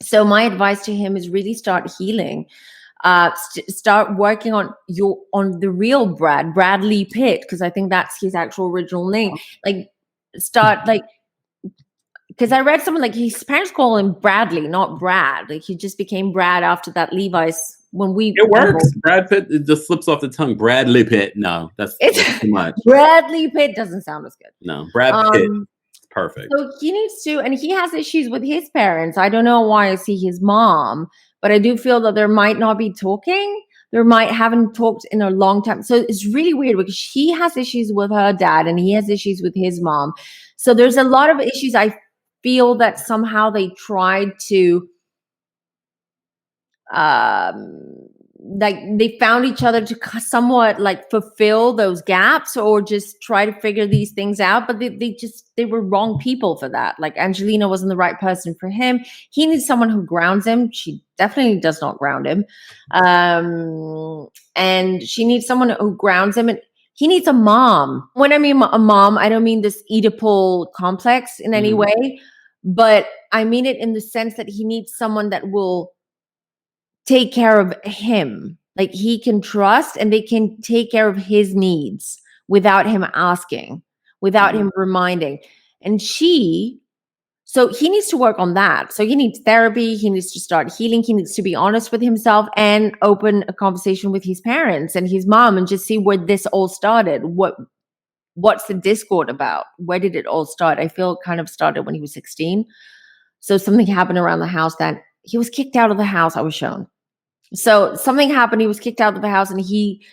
A: So my advice to him is really start healing. Start working on the real Bradley Pitt, because I think that's his actual original name. Like, start like, because I read something like his parents call him Bradley, not Brad. Like, he just became Brad after that Levi's.
B: It works. Brad Pitt, it just slips off the tongue. Bradley Pitt. No, that's too much.
A: Bradley Pitt doesn't sound as good.
B: No, Brad Pitt. Perfect.
A: So he needs to, and he has issues with his parents. I don't know why I see his mom, but I do feel that there might not be talking. Haven't talked in a long time. So it's really weird because she has issues with her dad and he has issues with his mom. So there's a lot of issues. I feel that somehow they tried to, they found each other to somewhat like fulfill those gaps or just try to figure these things out. But they were wrong people for that. Like, Angelina wasn't the right person for him. He needs someone who grounds him. She definitely does not ground him. And she needs someone who grounds him. And he needs a mom. When I mean a mom, I don't mean this Oedipal complex in any way, but I mean it in the sense that he needs someone that will take care of him. Like he can trust and they can take care of his needs without him asking, without him reminding. And so he needs to work on that. So he needs therapy. He needs to start healing. He needs to be honest with himself and open a conversation with his parents and his mom and just see where this all started. What's the discord about? Where did it all start? I feel it kind of started when he was 16. So something happened around the house that he was kicked out of the house, I was shown. So something happened. He was kicked out of the house and he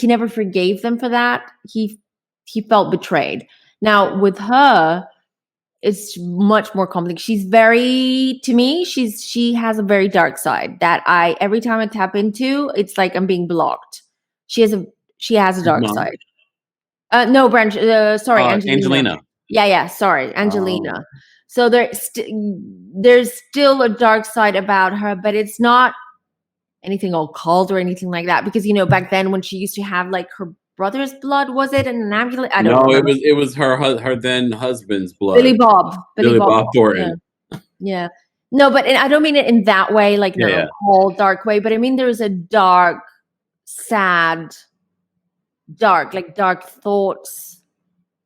A: never forgave them for that. He felt betrayed. Now with her, it's much more complex. She's to me, she has a very dark side that every time I tap into, it's like I'm being blocked. She has a dark side. No, sorry,
B: Angelina.
A: Yeah, sorry, Angelina. So there's still a dark side about her, but it's not anything occult or anything like that. Because back then when she used to have like her brother's blood, was it in an ambulance? I don't know.
B: It was her then husband's blood.
A: Billy Bob
B: Thornton.
A: Yeah. No, but I don't mean it in that way, like whole dark way. But I mean there's a dark, sad, dark thoughts,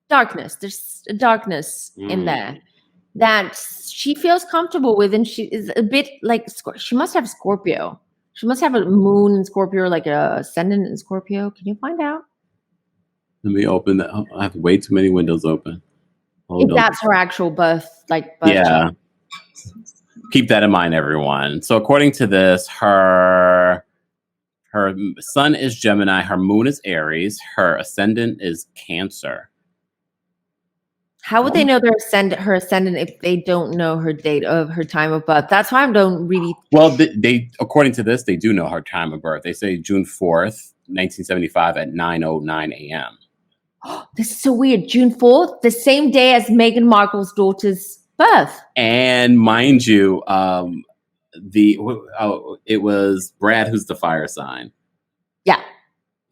A: darkness. There's a darkness in there that she feels comfortable with, and she is a bit like she must have Scorpio. She must have a moon in Scorpio, like a ascendant in Scorpio. Can you find out?
B: Let me open that. I have way too many windows open.
A: That's her actual birth
B: yeah.
A: chart.
B: Keep that in mind, everyone. So according to this, her sun is Gemini, her moon is Aries, her ascendant is Cancer.
A: How would they know her ascendant if they don't know her date of her time of birth? That's why I don't really.
B: Well, they according to this, they do know her time of birth. They say June 4th, 1975 at 9:09 a.m.
A: This is so weird. June 4th, the same day as Meghan Markle's daughter's birth.
B: And mind you, it was Brad who's the fire sign.
A: Yeah.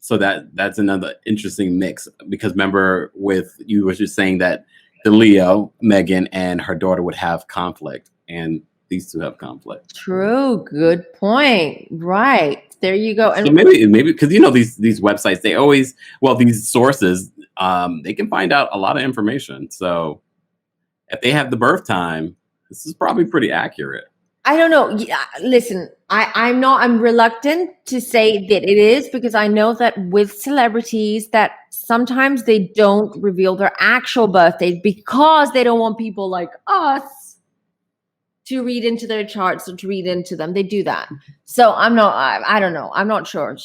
B: So that's another interesting mix, because remember you were just saying that the Leo, Meghan, and her daughter would have conflict, and these two have conflict.
A: True. Good point. Right. There you go. And
B: so maybe because these websites, they always, these sources, they can find out a lot of information. So if they have the birth time, this is probably pretty accurate.
A: I don't know. Yeah, listen, I'm reluctant to say that it is, because I know that with celebrities that sometimes they don't reveal their actual birthdays because they don't want people like us to read into their charts or to read into them. They do that. So I don't know. I'm not sure.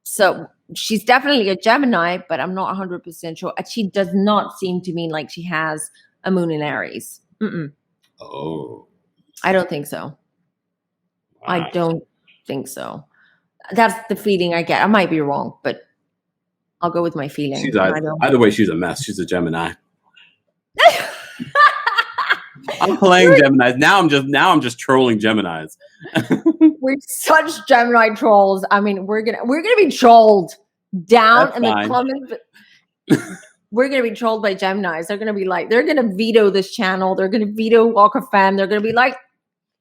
A: So she's definitely a Gemini, but I'm not 100% sure. She does not seem to mean like she has a moon in Aries.
B: Oh.
A: I don't think so. Wow. I don't think so. That's the feeling I get. I might be wrong, but I'll go with my feeling.
B: Either way, she's a mess. She's a Gemini. I'm playing Geminis. Now I'm just trolling Geminis.
A: We're such Gemini trolls. I mean, we're gonna be trolled down in the comments. We're going to be trolled by Geminis. They're going to be like, they're going to veto this channel. They're going to veto Walk of Femme. They're going to be like,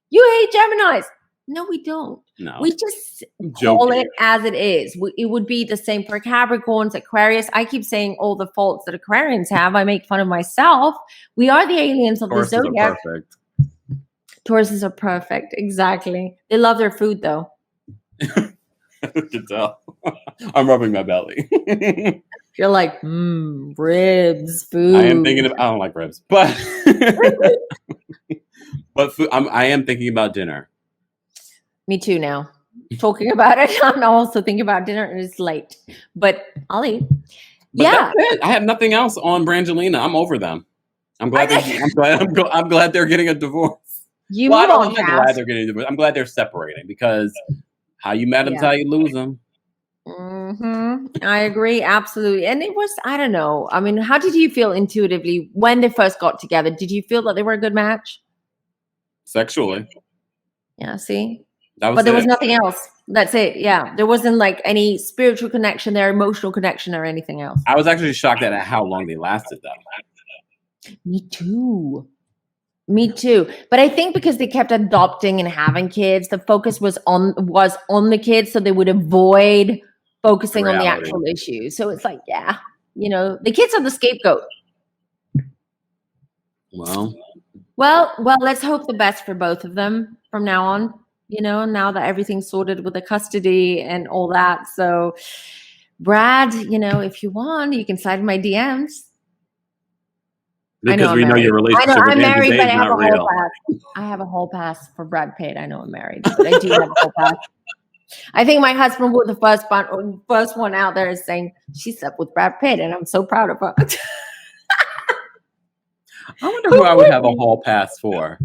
A: you hate Geminis. No, we don't.
B: No.
A: We just call it as it is. It would be the same for Capricorns, Aquarius. I keep saying all the faults that Aquarians have. I make fun of myself. We are the aliens of the zodiac.
B: Perfect.
A: Tauruses are perfect. Exactly. They love their food, though.
B: I can tell. I'm rubbing my belly.
A: You're like, ribs, food.
B: I don't like ribs, but food, I am thinking about dinner.
A: Me too now. Talking about it, I'm also thinking about dinner, and it's late, but I'll eat.
B: But I have nothing else on Brangelina. I'm over them. I'm glad they're getting a divorce.
A: I'm
B: glad they're getting a divorce. I'm glad they're separating, because how you met them is how you lose them.
A: I agree, absolutely. And it was, I don't know. I mean, how did you feel intuitively when they first got together? Did you feel that they were a good match?
B: Sexually.
A: Yeah, see?
B: That was
A: But there was
B: it.
A: nothing else. That's it. Yeah. There wasn't like any spiritual connection there, emotional connection, or anything else.
B: I was actually shocked at how long they lasted, though.
A: Me too. Me too. But I think because they kept adopting and having kids, the focus was on the kids, so they would avoid focusing on the
B: Reality.
A: actual issues. So it's like, yeah, the kids are the scapegoat. Well, let's hope the best for both of them from now on. Now that everything's sorted with the custody and all that. So, Brad, if you want, you can slide in my DMs.
B: Because we know your relationship with
A: I'm married, but I have
B: not real.
A: I have a hall pass for Brad Pitt. I know I'm married, but I do have a hall pass. I think my husband was the first one out there is saying she slept with Brad Pitt, and I'm so proud of her.
B: I wonder who I would have a hall pass for.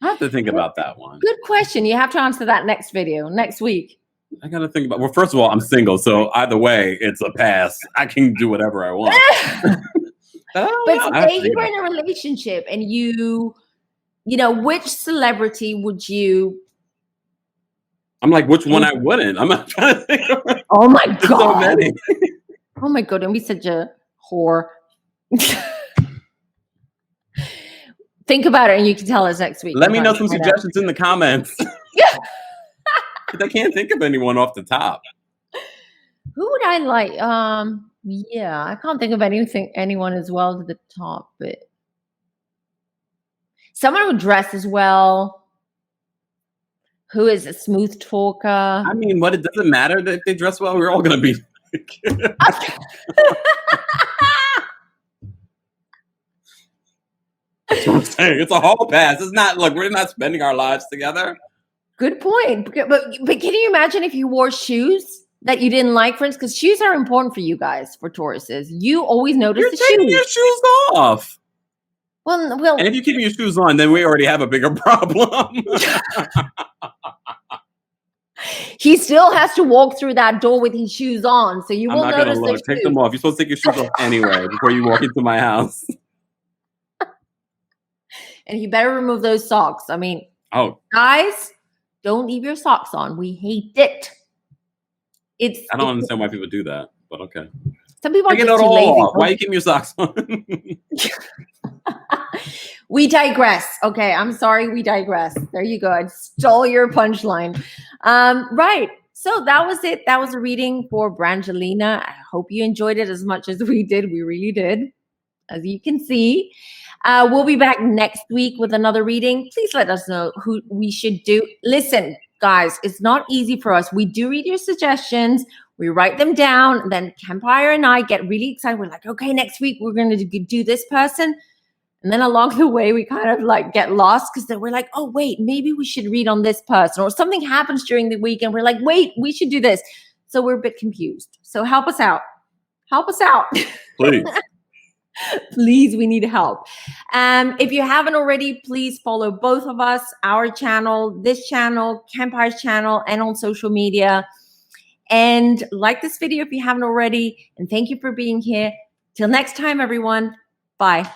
B: I have to think about that one.
A: Good question. You have to answer that next week.
B: I got to think about. Well, first of all, I'm single, so either way, it's a pass. I can do whatever I want.
A: But say you were in a relationship and which celebrity would you?
B: I'm like, which one I wouldn't? I'm not trying to think of it.
A: Oh my God.
B: So many.
A: Oh my God. Don't be such a whore. Think about it and you can tell us next week.
B: Let me know some suggestions in the comments.
A: Yeah.
B: I can't think of anyone off the top.
A: Who would I like? Yeah, I can't think of anyone as well to the top, but someone who dresses well, who is a smooth talker.
B: I mean, it doesn't matter that they dress well. We're all going to be. That's what I'm saying. It's a hall pass. It's not. Look, we're not spending our lives together.
A: Good point. But can you imagine if you wore shoes that you didn't like, friends? Because shoes are important for you guys, for Tauruses. You always notice the shoes.
B: You're taking your shoes off.
A: Well,
B: and if you keep your shoes on, then we already have a bigger problem.
A: He still has to walk through that door with his shoes on, so you will notice the shoes.
B: Take them off. You're supposed to take your shoes off anyway before you walk into my house.
A: And you better remove those socks. I mean, guys, don't leave your socks on. We hate it.
B: I don't understand why people do that, but okay.
A: Some people are just too lazy.
B: Why are you keeping your socks on?
A: We digress. Okay, I'm sorry. We digress. There you go. I stole your punchline. Right. So that was it. That was a reading for Brangelina. I hope you enjoyed it as much as we did. We really did, as you can see. We'll be back next week with another reading. Please let us know who we should do. Listen, guys, it's not easy for us. We do read your suggestions. We write them down. Then Kempire and I get really excited. We're like, okay, next week we're going to do this person. And then along the way, we kind of like get lost because then we're like, oh, wait, maybe we should read on this person. Or something happens during the week and we're like, wait, we should do this. So we're a bit confused. So help us out. Help us out.
B: Please.
A: Please, we need help. If you haven't already, please follow both of us, our channel, this channel, Kempire's channel, and on social media. And like this video if you haven't already. And thank you for being here. Till next time, everyone. Bye.